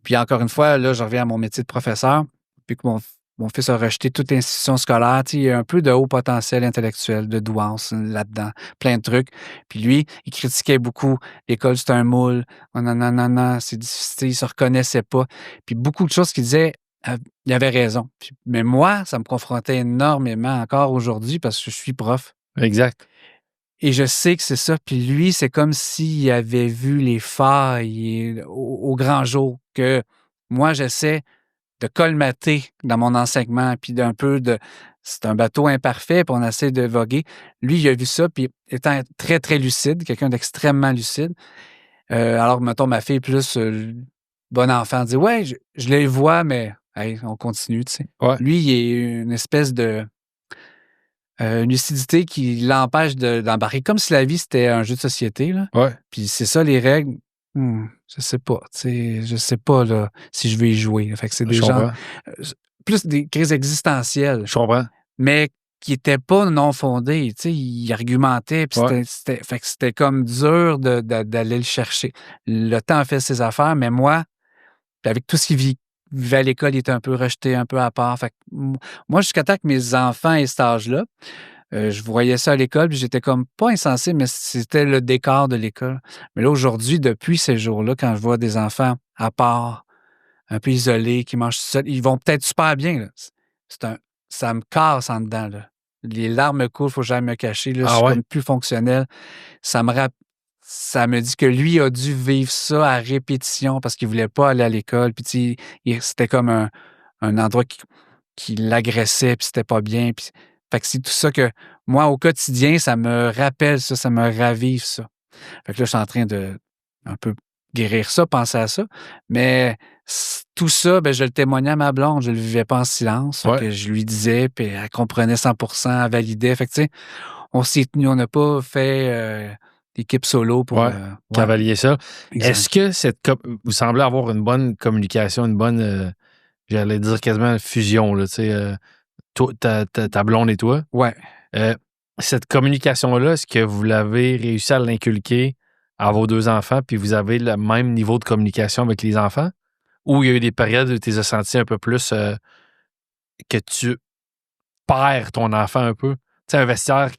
Puis encore une fois, là, je reviens à mon métier de professeur. Puis que mon fils a rejeté toute institution scolaire, tu sais, il y a un peu de haut potentiel intellectuel, de douance là-dedans, plein de trucs. Puis lui, il critiquait beaucoup l'école, c'est un moule. Oh, non, non, non, non, c'est difficile, il se reconnaissait pas. Puis beaucoup de choses qu'il disait, il avait raison. Mais moi, ça me confrontait énormément encore aujourd'hui parce que je suis prof. Exact. Et je sais que c'est ça. Puis lui, c'est comme s'il avait vu les failles au grand jour que moi, j'essaie de colmater dans mon enseignement, puis d'un peu de... C'est un bateau imparfait, puis on essaie de voguer. Lui, il a vu ça, puis étant très, très lucide, quelqu'un d'extrêmement lucide. Alors, mettons, ma fille plus bon enfant dit « Ouais, je les vois, mais hey, on continue, tu sais. Ouais. Lui, il est une espèce de une lucidité qui l'empêche d'embarquer, comme si la vie, c'était un jeu de société, là. Ouais. Puis c'est ça, les règles, je sais pas, tu sais, je sais pas, là, si je vais y jouer. Fait que c'est Je des gens, comprends. plus des crises existentielles, Je comprends. mais qui étaient pas non fondées, tu sais, il argumentait, puis Ouais. fait que c'était comme dur d'aller le chercher. Le temps a fait ses affaires, mais moi, puis avec tout ce qu'il vivait à l'école, il était un peu rejeté, un peu à part. Fait que moi, jusqu'à temps que mes enfants aient cet âge-là, je voyais ça à l'école, puis j'étais comme pas insensible, mais c'était le décor de l'école. Mais là, aujourd'hui, depuis ces jours-là, quand je vois des enfants à part, un peu isolés, qui mangent tout seuls, ils vont peut-être super bien, là. C'est un ça me casse en dedans, là. Les larmes coulent, faut jamais me cacher, là, je Ah suis ouais? comme plus fonctionnel. Ça me rap Ça me dit que lui a dû vivre ça à répétition parce qu'il voulait pas aller à l'école, puis tu sais, c'était comme un endroit qui l'agressait, puis c'était pas bien, puis fait que c'est tout ça que moi, au quotidien, ça me rappelle ça, ça me ravive ça. Fait que là, je suis en train de un peu guérir ça, penser à ça, mais tout ça, ben, je le témoignais à ma blonde, je le vivais pas en silence, fait Ouais. que je lui disais, puis elle comprenait 100 elle validait, fait que tu sais, on s'est tenus, on n'a pas fait, d'équipe solo pour, Ouais. ouais, Cavalier ça. Est-ce exact. que vous semblez avoir une bonne communication, une bonne, j'allais dire quasiment fusion, là, tu sais, ta blonde et toi? Ouais. Euh, cette communication-là, est-ce que vous l'avez réussi à l'inculquer à vos deux enfants, puis vous avez le même niveau de communication avec les enfants? Ou il y a eu des périodes où tu les as sentis un peu plus que tu perds ton enfant un peu? Tu sais, un vestiaire,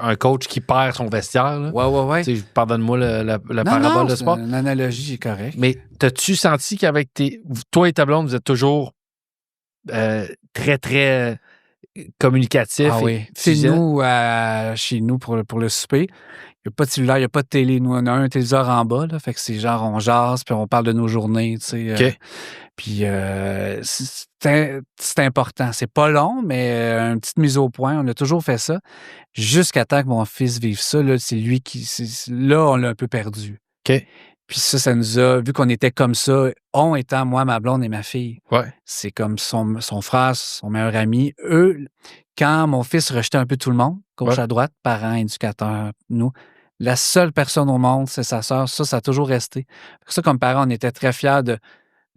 un coach qui perd son vestiaire, là. Ouais, ouais, ouais. Tu sais, pardonne-moi la Non, parabole non, de c'est sport. une analogie correcte. Mais t'as-tu senti qu'avec toi et ta blonde, vous êtes toujours très, très communicatif Ah et oui. Tu sais, fusionnel? nous, chez nous, pour le souper, il n'y a pas de cellulaire, il n'y a pas de télé. Nous, on a un téléviseur en bas, là, fait que c'est genre, on jase, puis on parle de nos journées, tu sais. OK. Puis c'est important. C'est pas long, mais une petite mise au point. On a toujours fait ça. Jusqu'à temps que mon fils vive ça, là, c'est lui qui... Là, on l'a un peu perdu. OK. Puis ça nous a... Vu qu'on était comme ça, on étant moi, ma blonde et ma fille, Ouais. c'est comme son frère, son meilleur ami. Eux, quand mon fils rejetait un peu tout le monde, gauche Ouais. à droite, parents, éducateurs, nous, la seule personne au monde, c'est sa sœur. Ça a toujours resté. Pour ça, comme parents, on était très fiers de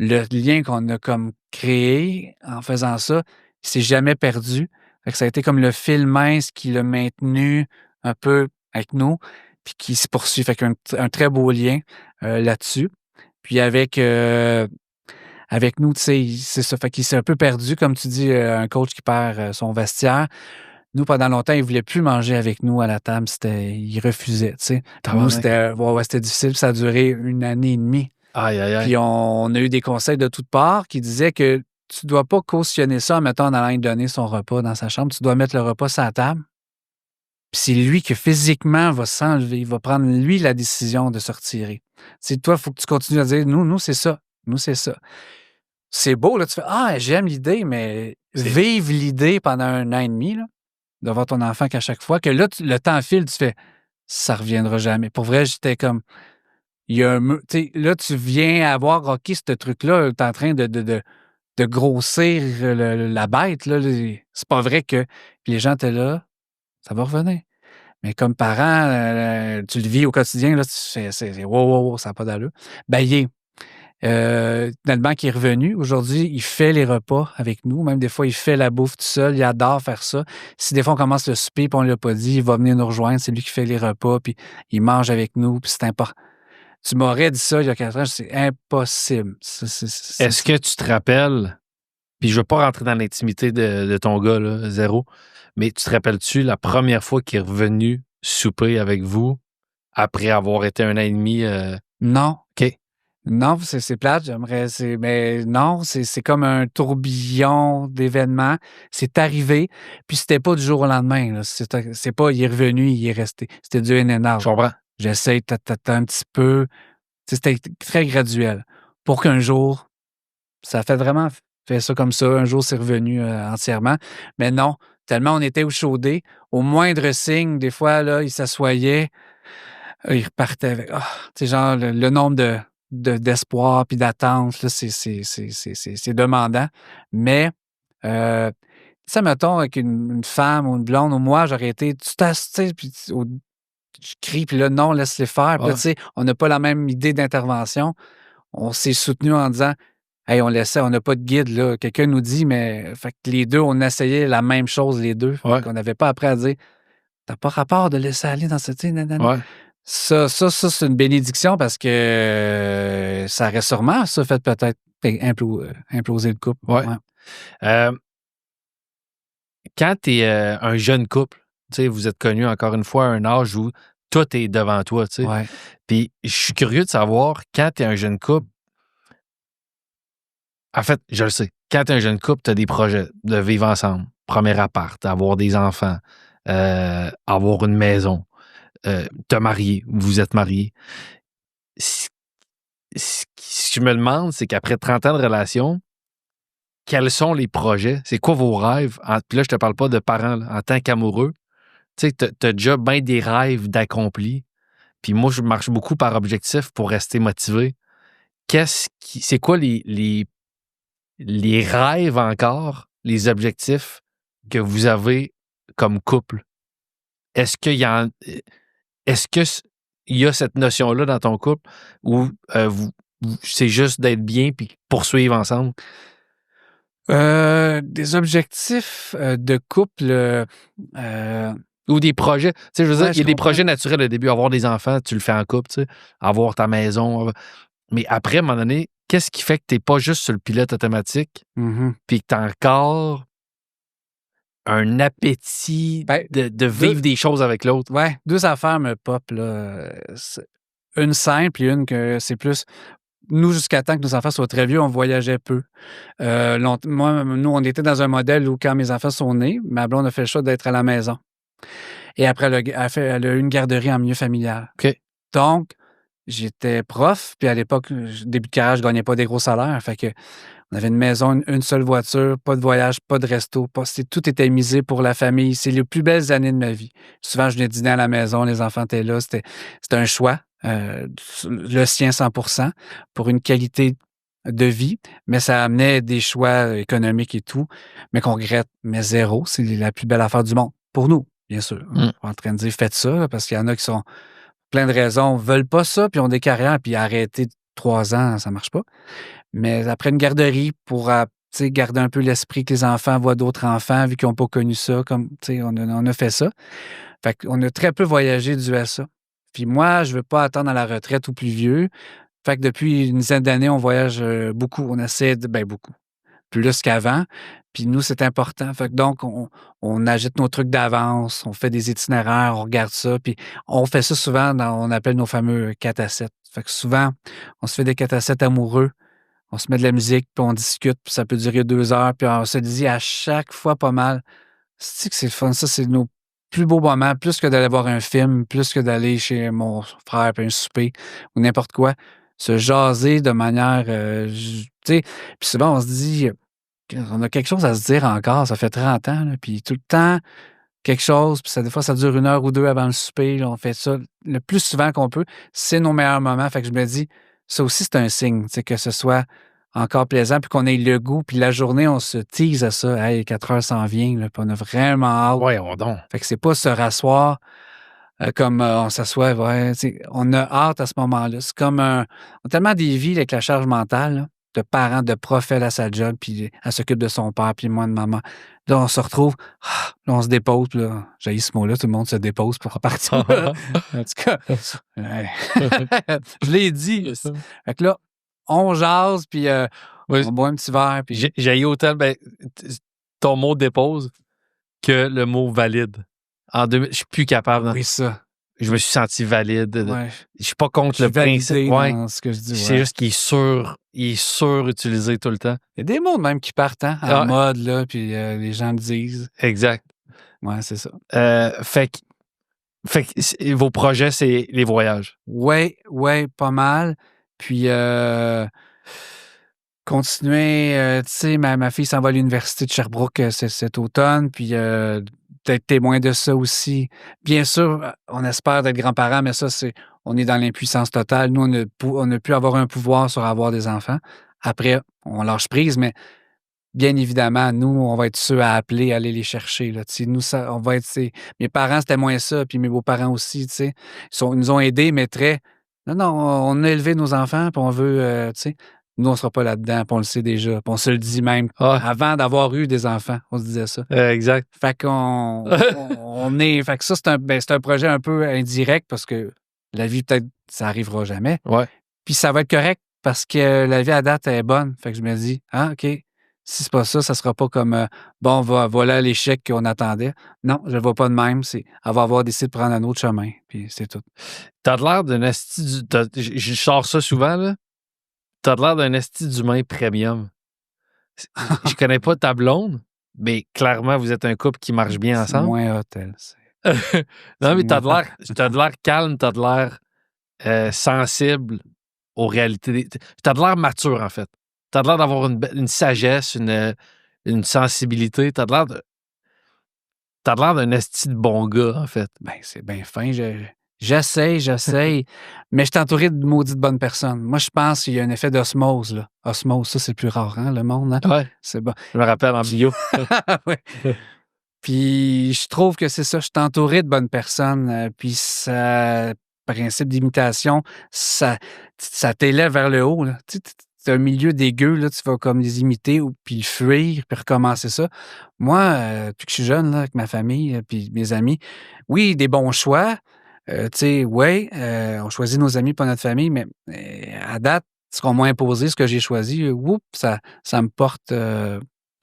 le lien qu'on a comme créé en faisant ça. Il s'est jamais perdu. Fait que ça a été comme le fil mince qui l'a maintenu un peu avec nous, puis qui se poursuit. Fait qu'un très beau lien là-dessus. Puis avec nous, tu sais, c'est ça. Fait qu'il s'est un peu perdu, comme tu dis, un coach qui perd son vestiaire. Nous, pendant longtemps, il voulait plus manger avec nous à la table. Il refusait, tu sais. Pour nous, Tabarnak. c'était difficile. Ça a duré 1 année et demie. Aïe, aïe, aïe. Puis on a eu des conseils de toutes parts qui disaient que tu dois pas cautionner ça en mettant en allant lui donner son repas dans sa chambre. Tu dois mettre le repas sur la table. Puis c'est lui qui physiquement va s'enlever. Il va prendre, lui, la décision de se retirer. C'est toi, il faut que tu continues à dire, nous, c'est ça. Nous, c'est ça. C'est beau, là, tu fais, ah, j'aime l'idée, mais vive l'idée pendant 1 an et demi, là, devant ton enfant qu'à chaque fois, que là, le temps file, tu fais, ça reviendra jamais. Pour vrai, j'étais comme, il y a un tu sais, là, tu viens avoir, OK, ce truc-là, tu es en train de grossir la bête, là. C'est pas vrai que. Puis les gens étaient là, ça va revenir. Mais comme parent, tu le vis au quotidien, là, tu fais, wow, wow, wow, ça n'a pas d'allure. Ben, il est. Finalement, qui est revenu. Aujourd'hui, il fait les repas avec nous. Même des fois, il fait la bouffe tout seul. Il adore faire ça. Si des fois, on commence le souper et on ne l'a pas dit, il va venir nous rejoindre. C'est lui qui fait les repas, puis il mange avec nous, puis c'est important. Tu m'aurais dit ça il y a 4 ans, c'est impossible. Est-ce que tu te rappelles, puis je ne veux pas rentrer dans l'intimité de ton gars, là, zéro, mais tu te rappelles-tu la première fois qu'il est revenu souper avec vous après avoir été 1 an et demi? Non. OK. Non, c'est plate, mais non, c'est comme un tourbillon d'événements. C'est arrivé, puis c'était pas du jour au lendemain, là. C'est pas, il est revenu, il est resté. C'était du in and out. Je comprends. J'essaie, un petit peu. Tu sais, c'était très graduel. Pour qu'un jour, ça a fait vraiment fait ça comme ça. Un jour, c'est revenu entièrement. Mais non, tellement on était chaudé, au moindre signe, des fois, là, il s'assoyait, il repartait avec. Tu sais, genre, le nombre d'espoir puis d'attente. Là, c'est demandant. Mais, tu sais, mettons, avec une femme ou une blonde ou moi, j'aurais été, tu sais, puis je crie, puis là, non, laisse-les faire. Puis là, Ouais. tu sais, on n'a pas la même idée d'intervention. On s'est soutenu en disant, hey, on n'a pas de guide, là. Quelqu'un nous dit, mais fait que les deux, on essayait la même chose, les deux. Ouais. On n'avait pas après à dire, t'as pas rapport de laisser aller dans cette. Ouais. Ça, c'est une bénédiction parce que ça aurait sûrement, ça, fait peut-être imploser le couple. Ouais. Quand tu es un jeune couple, tu sais, vous êtes connus encore une fois à un âge où tout est devant toi, tu sais. Ouais. Puis je suis curieux de savoir, quand tu es un jeune couple, en fait, je le sais, quand tu es un jeune couple, tu as des projets de vivre ensemble, premier appart, avoir des enfants, avoir une maison, te marier, vous êtes mariés. Ce que je me demande, c'est qu'après 30 ans de relation, quels sont les projets? C'est quoi vos rêves? Puis là, je te parle pas de parents, là, en tant qu'amoureux. Tu sais, t'as déjà bien des rêves d'accomplis. Puis moi, je marche beaucoup par objectif pour rester motivé. C'est quoi les rêves encore, les objectifs que vous avez comme couple? Est-ce qu'il y en, est-ce que il y a cette notion-là dans ton couple où c'est juste d'être bien puis poursuivre ensemble? Des objectifs de couple. Ou des projets. Tu sais, je veux dire, Ouais, il y a des projets naturels au début. Avoir des enfants, tu le fais en couple, tu sais. Avoir ta maison. Mais après, à un moment donné, qu'est-ce qui fait que tu n'es pas juste sur le pilote automatique puis que tu as encore un appétit Ben, de vivre des choses avec l'autre? Ouais, deux affaires me pop, là. Une simple et une que c'est plus. Nous, jusqu'à temps que nos enfants soient très vieux, on voyageait peu. Nous, on était dans un modèle où, quand mes enfants sont nés, ma blonde a fait le choix d'être à la maison. Et après, elle a eu une garderie en milieu familial. OK. Donc, j'étais prof, puis à l'époque, début de carrière, je gagnais pas des gros salaires. Fait que on avait une maison, une seule voiture, pas de voyage, pas de resto. Tout était misé pour la famille. C'est les plus belles années de ma vie. Souvent, je venais dîner à la maison, les enfants étaient là. C'était un choix, le sien 100%, pour une qualité de vie, mais ça amenait des choix économiques et tout, mais qu'on regrette, mais zéro. C'est la plus belle affaire du monde. Pour nous, bien sûr. Je suis pas en train de dire faites ça, là, parce qu'il y en a qui sont plein de raisons, veulent pas ça, puis ont des carrières, puis arrêter 3 ans, ça marche pas. Mais après une garderie, pour garder un peu l'esprit que les enfants voient d'autres enfants, vu qu'ils n'ont pas connu ça, comme on a fait ça. Fait qu'on a très peu voyagé dû à ça. Puis moi, je veux pas attendre à la retraite ou plus vieux. Fait que depuis une dizaine d'années, on voyage beaucoup. On essaie de, beaucoup, plus qu'avant. Puis nous, c'est important. Fait que donc, on agite nos trucs d'avance, on fait des itinéraires, on regarde ça. Puis on fait ça souvent on appelle nos fameux 4 à 7. Fait que souvent, on se fait des 4 à 7 amoureux. On se met de la musique, puis on discute, puis ça peut durer 2 heures, puis on se dit à chaque fois pas mal. C'est que c'est le fun, ça, c'est nos plus beaux moments, plus que d'aller voir un film, plus que d'aller chez mon frère, puis un souper, ou n'importe quoi. Se jaser de manière, tu sais, puis souvent, on se dit, on a quelque chose à se dire encore, ça fait 30 ans, là, puis tout le temps, quelque chose, puis des fois, ça dure 1 heure ou 2 avant le souper, là, on fait ça le plus souvent qu'on peut. C'est nos meilleurs moments, fait que je me dis, ça aussi, c'est un signe, tu sais, que ce soit encore plaisant, puis qu'on ait le goût, puis la journée, on se tease à ça. Hey, 4 heures s'en vient, là, puis on a vraiment hâte. Ouais, on donc. Fait que c'est pas se rasseoir comme on s'assoit, ouais, tu sais, on a hâte à ce moment-là. C'est comme on a tellement des vies avec la charge mentale, là, de parents, de prof, elle à sa job, puis elle s'occupe de son père, puis moi de maman. Là, on se retrouve, là, on se dépose, puis là, j'ai ce mot-là, tout le monde se dépose pour repartir. En tout cas, ouais. Je l'ai dit. Fait que là, on jase, puis on boit un petit verre. Puis j'ai autant ton mot dépose que le mot valide. Je suis plus capable. Oui, ça. Je me suis senti valide. Ouais. Je suis pas contre le principe. Ouais. Dans ce que je dis, c'est juste qu'il est surutilisé tout le temps. Il y a des mots même qui partent en mode, là, puis les gens le disent. Exact. Ouais, c'est ça. Fait que vos projets, c'est les voyages. Ouais, pas mal. Puis continuer, tu sais, ma fille s'en va à l'université de Sherbrooke cet automne, puis d'être témoin de ça aussi. Bien sûr, on espère d'être grands-parents, mais ça, on est dans l'impuissance totale. Nous, on n'a pu avoir un pouvoir sur avoir des enfants. Après, on lâche prise, mais bien évidemment, nous, on va être ceux à appeler, à aller les chercher. Là. Nous, ça, on va être. Mes parents, c'était moins ça, puis mes beaux-parents aussi. Ils nous ont aidés, mais très. Non, non, on a élevé nos enfants, puis on veut. Nous, on ne sera pas là-dedans, puis on le sait déjà. Puis on se le dit même Ah, avant d'avoir eu des enfants. On se disait ça. exact. Fait qu'on on est. Fait que ça, c'est un projet un peu indirect parce que la vie, peut-être, ça n'arrivera jamais. Ouais. Puis ça va être correct parce que la vie à date est bonne. Fait que je me dis, OK, si c'est pas ça, ça sera pas comme bon, voilà l'échec qu'on attendait. Non, je le vois pas de même. Elle va avoir décidé de prendre un autre chemin. Puis c'est tout. T'as de l'air d'un esti je sors ça souvent, là. T'as de l'air d'un esti d'humain premium. Je connais pas ta blonde, mais clairement, vous êtes un couple qui marche bien C'est ensemble. moins hot, elle. Non, mais t'as de l'air calme, t'as de l'air sensible aux réalités. T'as de l'air mature, en fait. T'as de l'air d'avoir une sagesse, une sensibilité. T'as de l'air d'un esti de bon gars, en fait. Ben, c'est bien fin. J'essaye, mais je suis entouré de maudites bonnes personnes. Moi, je pense qu'il y a un effet d'osmose, là. Osmose, ça, c'est le plus rare, hein, le monde, hein? Ouais. C'est bon. Je me rappelle en bio. Ouais. Puis je trouve que c'est ça, je suis entouré de bonnes personnes, puis ça principe d'imitation, ça t'élève vers le haut, là. Tu sais, tu un milieu dégueu, là, tu vas comme les imiter ou puis fuir, puis recommencer ça. Moi, depuis que je suis jeune, là, avec ma famille, puis mes amis, oui, des bons choix, tu sais, ouais, on choisit nos amis, pas notre famille, mais à date, ce qu'on m'a imposé, ce que j'ai choisi, ça me porte, tu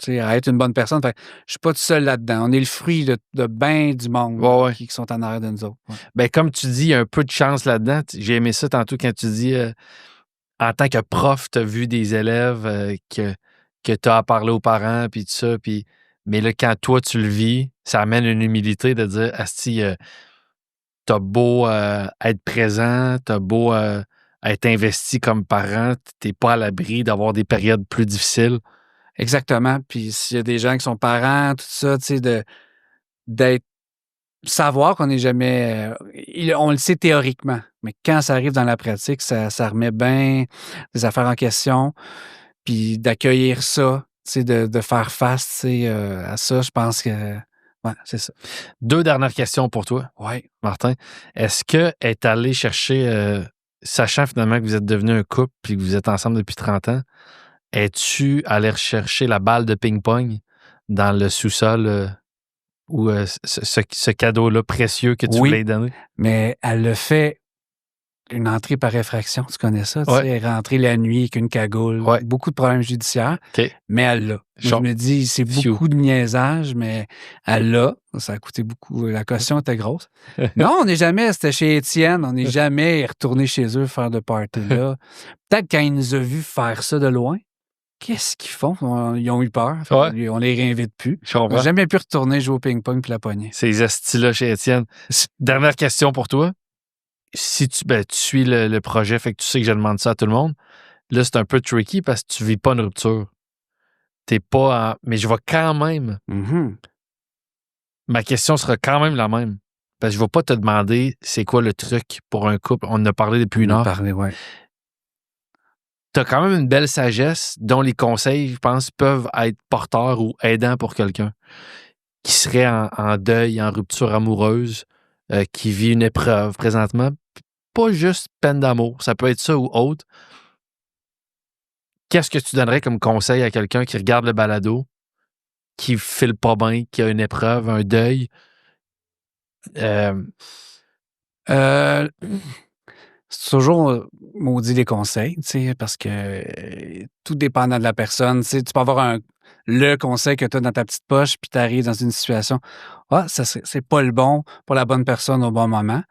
sais, à être une bonne personne. Fait que je suis pas tout seul là-dedans. On est le fruit de bien du monde Ouais. qui sont en arrière de nous autres. Ouais. Ben, comme tu dis, il y a un peu de chance là-dedans. J'ai aimé ça tantôt quand tu dis en tant que prof, tu as vu des élèves que tu as à parler aux parents, puis tout ça. Mais là, quand toi, tu le vis, ça amène une humilité de dire Asti, t'as beau être présent, t'as beau être investi comme parent, t'es pas à l'abri d'avoir des périodes plus difficiles. Exactement. Puis s'il y a des gens qui sont parents, tout ça, tu sais, d'être savoir qu'on n'est jamais. On le sait théoriquement, mais quand ça arrive dans la pratique, ça remet bien des affaires en question. Puis d'accueillir ça, tu sais, de faire face, tu sais, à ça, je pense que. Ouais, c'est ça. 2 dernières questions pour toi, Ouais. Martin. Est-ce que est allé chercher, sachant finalement que vous êtes devenu un couple puis que vous êtes ensemble depuis 30 ans, es-tu allé rechercher la balle de ping-pong dans le sous-sol ou ce cadeau-là précieux que tu Oui, voulais lui donner? mais elle le fait une entrée par effraction, tu connais ça, tu Ouais. sais, elle est rentrée la nuit avec une cagoule, Ouais. beaucoup de problèmes judiciaires, OK. mais elle l'a. Moi, je me dis, c'est Phew. beaucoup de niaisage, mais elle l'a. Ça a coûté beaucoup. La caution était grosse. Non, c'était chez Étienne, on n'est jamais retourné chez eux faire de party là. Peut-être quand ils nous ont vus faire ça de loin, qu'est-ce qu'ils font? Ils ont eu peur. Ouais. On les réinvite plus. Je On comprends. n'a jamais pu retourner jouer au ping-pong puis la pogner. Ces estis-là chez Étienne. Dernière question pour toi. Si tu suis le projet, fait que tu sais que je demande ça à tout le monde. Là, c'est un peu tricky parce que tu vis pas une rupture. T'es pas mais je vais quand même. Mm-hmm. Ma question sera quand même la même. Parce que je vais pas te demander c'est quoi le truc pour un couple. On en a parlé depuis une heure. Ouais. Tu as quand même une belle sagesse dont les conseils, je pense, peuvent être porteurs ou aidants pour quelqu'un qui serait en deuil, en rupture amoureuse, qui vit une épreuve présentement. Pas juste peine d'amour, ça peut être ça ou autre. Qu'est-ce que tu donnerais comme conseil à quelqu'un qui regarde le balado, qui file pas bien, qui a une épreuve, un deuil? C'est toujours maudit les conseils, tu sais, parce que tout dépendant de la personne, tu sais, tu peux avoir le conseil que tu as dans ta petite poche, puis tu arrives dans une situation, c'est pas le bon pour la bonne personne au bon moment.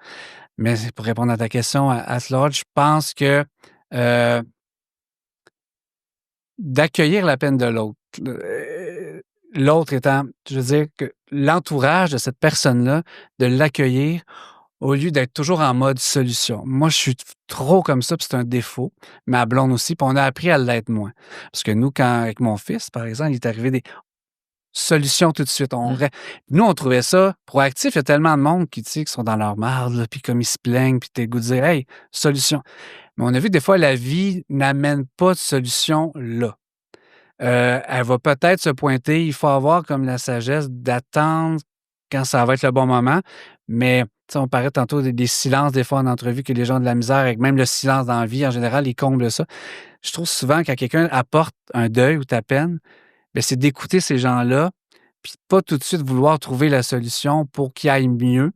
Mais pour répondre à ta question, à ce large, je pense que d'accueillir la peine de l'autre. L'autre étant, je veux dire que l'entourage de cette personne-là, de l'accueillir au lieu d'être toujours en mode solution. Moi, je suis trop comme ça, puis c'est un défaut. Ma blonde aussi, puis on a appris à l'être moins. Parce que nous, avec mon fils, par exemple, il est arrivé solution tout de suite. Nous, on trouvait ça proactif. Il y a tellement de monde qui sont dans leur marde, là, puis comme ils se plaignent, puis t'es le goût de dire, hey, solution. Mais on a vu que des fois, la vie n'amène pas de solution là. Elle va peut-être se pointer. Il faut avoir comme la sagesse d'attendre quand ça va être le bon moment. Mais on parlait tantôt des silences, des fois en entrevue, que les gens ont de la misère avec même le silence dans la vie. En général, ils comblent ça. Je trouve souvent quand quelqu'un apporte un deuil ou ta peine, bien, c'est d'écouter ces gens-là, puis pas tout de suite vouloir trouver la solution pour qu'il aille mieux.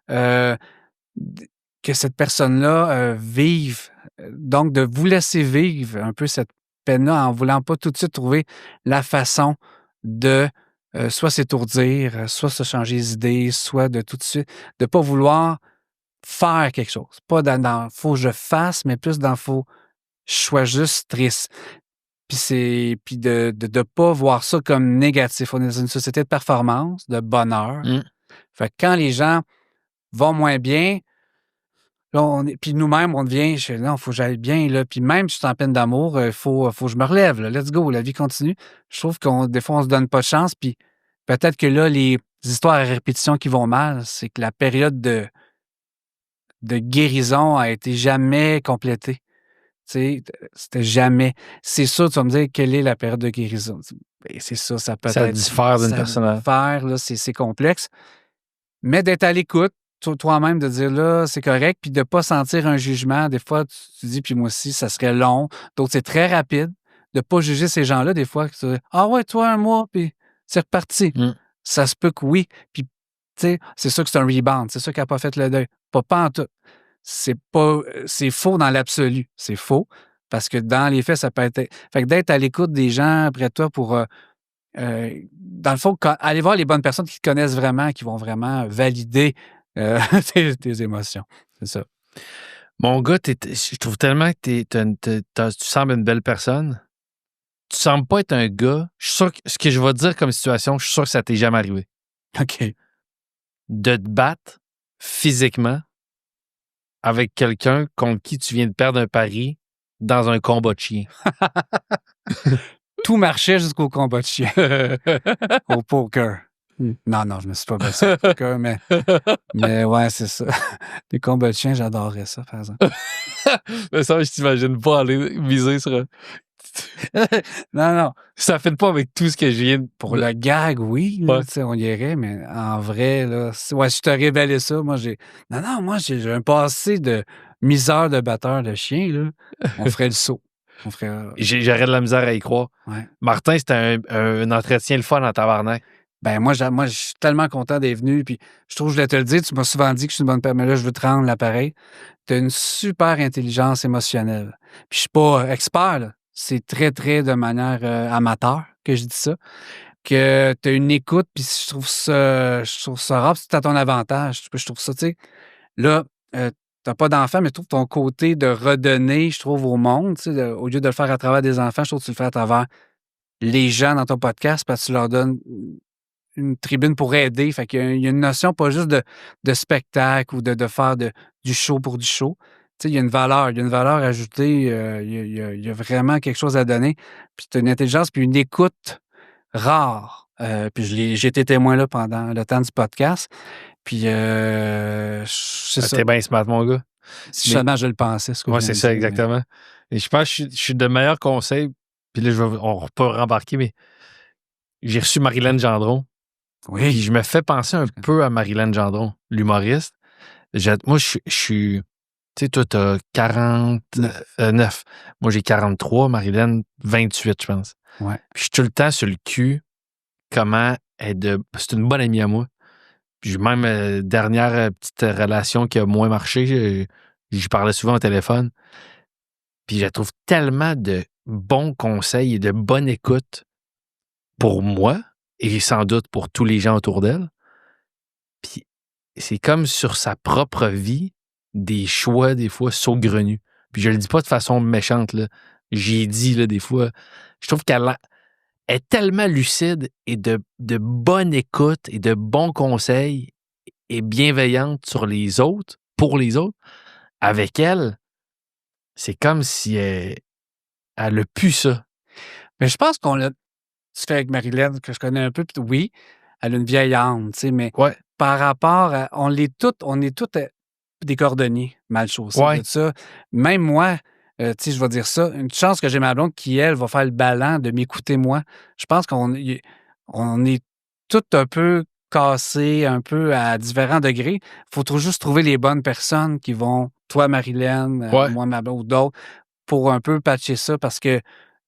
Que cette personne-là vive. Donc, de vous laisser vivre un peu cette peine-là en voulant pas tout de suite trouver la façon de soit s'étourdir, soit se changer les idées, soit de tout de suite, de pas vouloir faire quelque chose. Pas dans faut que je fasse, mais plus dans faut je sois juste triste. Puis de ne pas voir ça comme négatif. On est dans une société de performance, de bonheur. Fait que quand les gens vont moins bien, là, puis nous-mêmes, on devient, non, il faut que j'aille bien, là. Puis même si je suis en peine d'amour, il faut que je me relève, là. Let's go, la vie continue. Je trouve des fois, on se donne pas de chance, puis peut-être que là, les histoires à répétition qui vont mal, c'est que la période de guérison a été jamais complétée. Tu sais, c'était jamais. C'est sûr, tu vas me dire, quelle est la période de guérison? Ben, c'est ça, ça peut Ça être. diffère d'une personne à l'autre. Là, c'est complexe. Mais d'être à l'écoute, toi-même, de dire là, c'est correct, puis de ne pas sentir un jugement. Des fois, tu dis, puis moi aussi, ça serait long. D'autres, c'est très rapide. De ne pas juger ces gens-là, des fois. Ah ouais, toi, 1 mois, puis c'est reparti. Ça se peut que oui. Puis, tu sais, c'est sûr que c'est un rebound. C'est sûr qu'elle n'a pas fait le deuil. Pas en tout. C'est faux dans l'absolu. C'est faux. Parce que dans les faits, ça peut être. Fait que d'être à l'écoute des gens après toi pour. Dans le fond, aller voir les bonnes personnes qui te connaissent vraiment, qui vont vraiment valider tes émotions. C'est ça. Mon gars, je trouve tellement que tu sembles une belle personne. Tu sembles pas être un gars. Je suis sûr que ce que je vais te dire comme situation, je suis sûr que ça t'est jamais arrivé. OK. De te battre physiquement avec quelqu'un contre qui tu viens de perdre un pari dans un combat de chien. Tout marchait jusqu'au combat de chien. Au poker. Non, je me suis pas battu au poker, mais ouais, c'est ça. Les combats de chiens, j'adorerais ça, par exemple. Mais ça, je t'imagine pas aller viser sur Non. Ça fait pas avec tout ce que je viens de... Pour le gag, oui, là, Ouais. on y irait, mais en vrai, là, si je te révélais ça, moi, j'ai un passé de misère de batteur de chien, là. On ferait le saut. J'aurais de la misère à y croire. Ouais. Martin, c'était un entretien le fun en tabarnak. Ben moi, je suis tellement content d'être venu, puis je trouve que je voulais te le dire, tu m'as souvent dit que je suis une bonne personne, mais là, je veux te rendre l'appareil. Tu as une super intelligence émotionnelle. Puis je suis pas expert, là. C'est très, très de manière amateur que je dis ça. Que tu as une écoute, puis je trouve ça rare, puis c'est à ton avantage. Je trouve ça, tu sais, là, t'as pas d'enfant, mais je trouve ton côté de redonner, je trouve, au monde, tu sais, au lieu de le faire à travers des enfants, je trouve que tu le fais à travers les gens dans ton podcast, parce que tu leur donnes une tribune pour aider. Fait qu'il y a une notion pas juste de spectacle ou de faire du show pour du show. Tu sais, il y a une valeur ajoutée, il y a vraiment quelque chose à donner. Puis tu as une intelligence puis une écoute rare. Puis j'ai été témoin là pendant le temps du podcast. Puis c'est ça. T'es bien smart, mon gars. Si seulement je le pensais, ce que Ouais, je c'est viens ça, de dire, exactement. Et je pense que je suis de meilleurs conseils. Puis là, on peut rembarquer, mais j'ai reçu Marilyn Gendron. Oui. Puis je me fais penser un peu à Marilyn Gendron, l'humoriste. Moi, je suis... Tu sais, toi, t'as 49. Moi, j'ai 43. Marilyn, 28, je pense. Ouais. Puis je suis tout le temps sur le cul comment c'est une bonne amie à moi. Puis même, dernière petite relation qui a moins marché, j'y parlais souvent au téléphone. Puis je trouve tellement de bons conseils et de bonne écoute pour moi et sans doute pour tous les gens autour d'elle. Puis c'est comme sur sa propre vie, des choix, des fois, saugrenus. Puis je le dis pas de façon méchante, là. J'ai dit, là, des fois. Je trouve qu'elle est tellement lucide et de bonne écoute et de bons conseils et bienveillante sur les autres, pour les autres. Avec elle, c'est comme si elle a pu ça. Mais je pense qu'on l'a. tu fais avec Marilyn, que je connais un peu, puis oui, elle a une vieille âme, tu sais, mais Ouais. par rapport à... On est tous des cordonniers mal chaussés Ouais. de ça. Même moi, tu sais, je vais dire ça, une chance que j'ai ma blonde qui, elle, va faire le balan de m'écouter moi. Je pense qu'on est tous un peu cassés, un peu à différents degrés. Il faut juste trouver les bonnes personnes qui vont, toi, Marilyn, Ouais. moi, ma blonde ou d'autres, pour un peu patcher ça parce que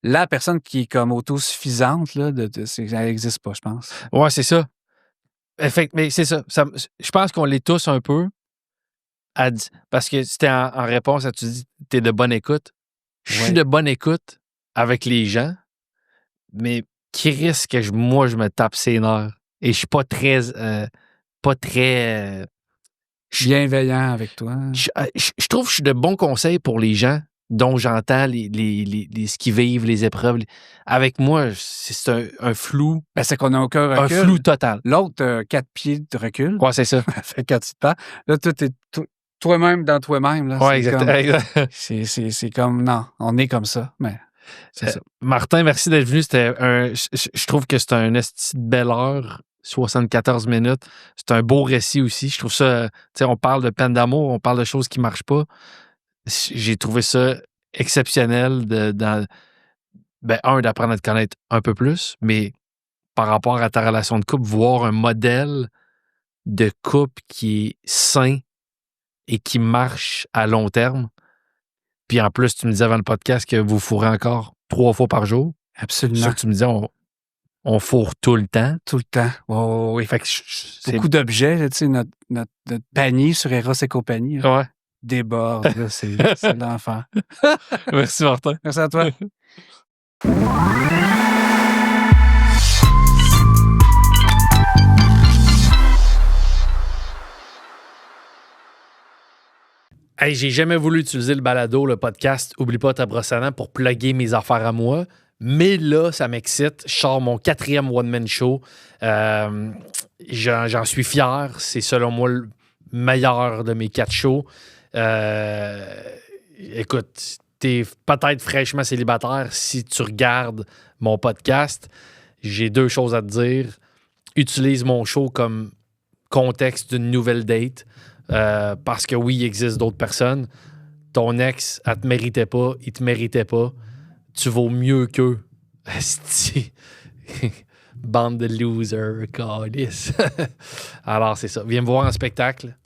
la personne qui est comme autosuffisante, là, elle n'existe pas, je pense. Ouais, c'est ça. Mais c'est ça. Je pense qu'on l'est tous un peu. Parce que c'était en réponse à tu dis, t'es de bonne écoute. Je suis de bonne écoute avec les gens, mais qui risque que moi, je me tape ses nerfs. Et je suis pas très. Bienveillant avec toi. Je trouve que je suis de bons conseils pour les gens dont j'entends ce qu'ils vivent, les épreuves. Avec moi, c'est un flou. Ben, c'est qu'on n'a aucun Un recul. flou total. L'autre, 4 pieds de recul. Ouais, c'est ça. Fait quand tu te parles. Là, toi, t'es toi-même dans toi-même. Là, Ouais, exactement. C'est comme, non, on est comme ça. Mais c'est ça. Martin, merci d'être venu. Je trouve que c'est un esti de belle heure. 74 minutes. C'est un beau récit aussi. Je trouve ça, tu sais, on parle de peine d'amour, on parle de choses qui ne marchent pas. J'ai trouvé ça exceptionnel d'apprendre à te connaître un peu plus, mais par rapport à ta relation de couple, voir un modèle de couple qui est sain et qui marche à long terme. Puis en plus, tu me disais avant le podcast que vous fourrez encore 3 fois par jour. Absolument. Ça que tu me disais, on fourre tout le temps. Tout le temps. Oui. Fait que beaucoup d'objets, là, tu sais, notre panier sur Eros et compagnie ouais. déborde. Là, c'est l'enfer. Merci, Martin. Merci à toi. Hey, j'ai jamais voulu utiliser le balado, le podcast Oublie pas ta brosse à dents pour plugger mes affaires à moi. Mais là, ça m'excite. Je sors mon 4e one-man show. J'en suis fier. C'est selon moi le meilleur de mes 4 shows. Écoute, t'es peut-être fraîchement célibataire. Si tu regardes mon podcast, j'ai 2 choses à te dire. Utilise mon show comme contexte d'une nouvelle date. Parce que oui, il existe d'autres personnes. Ton ex, elle te méritait pas, il te méritait pas. Tu vaux mieux qu'eux. Asti. Bande de losers, calice. Alors, c'est ça. Viens me voir en spectacle.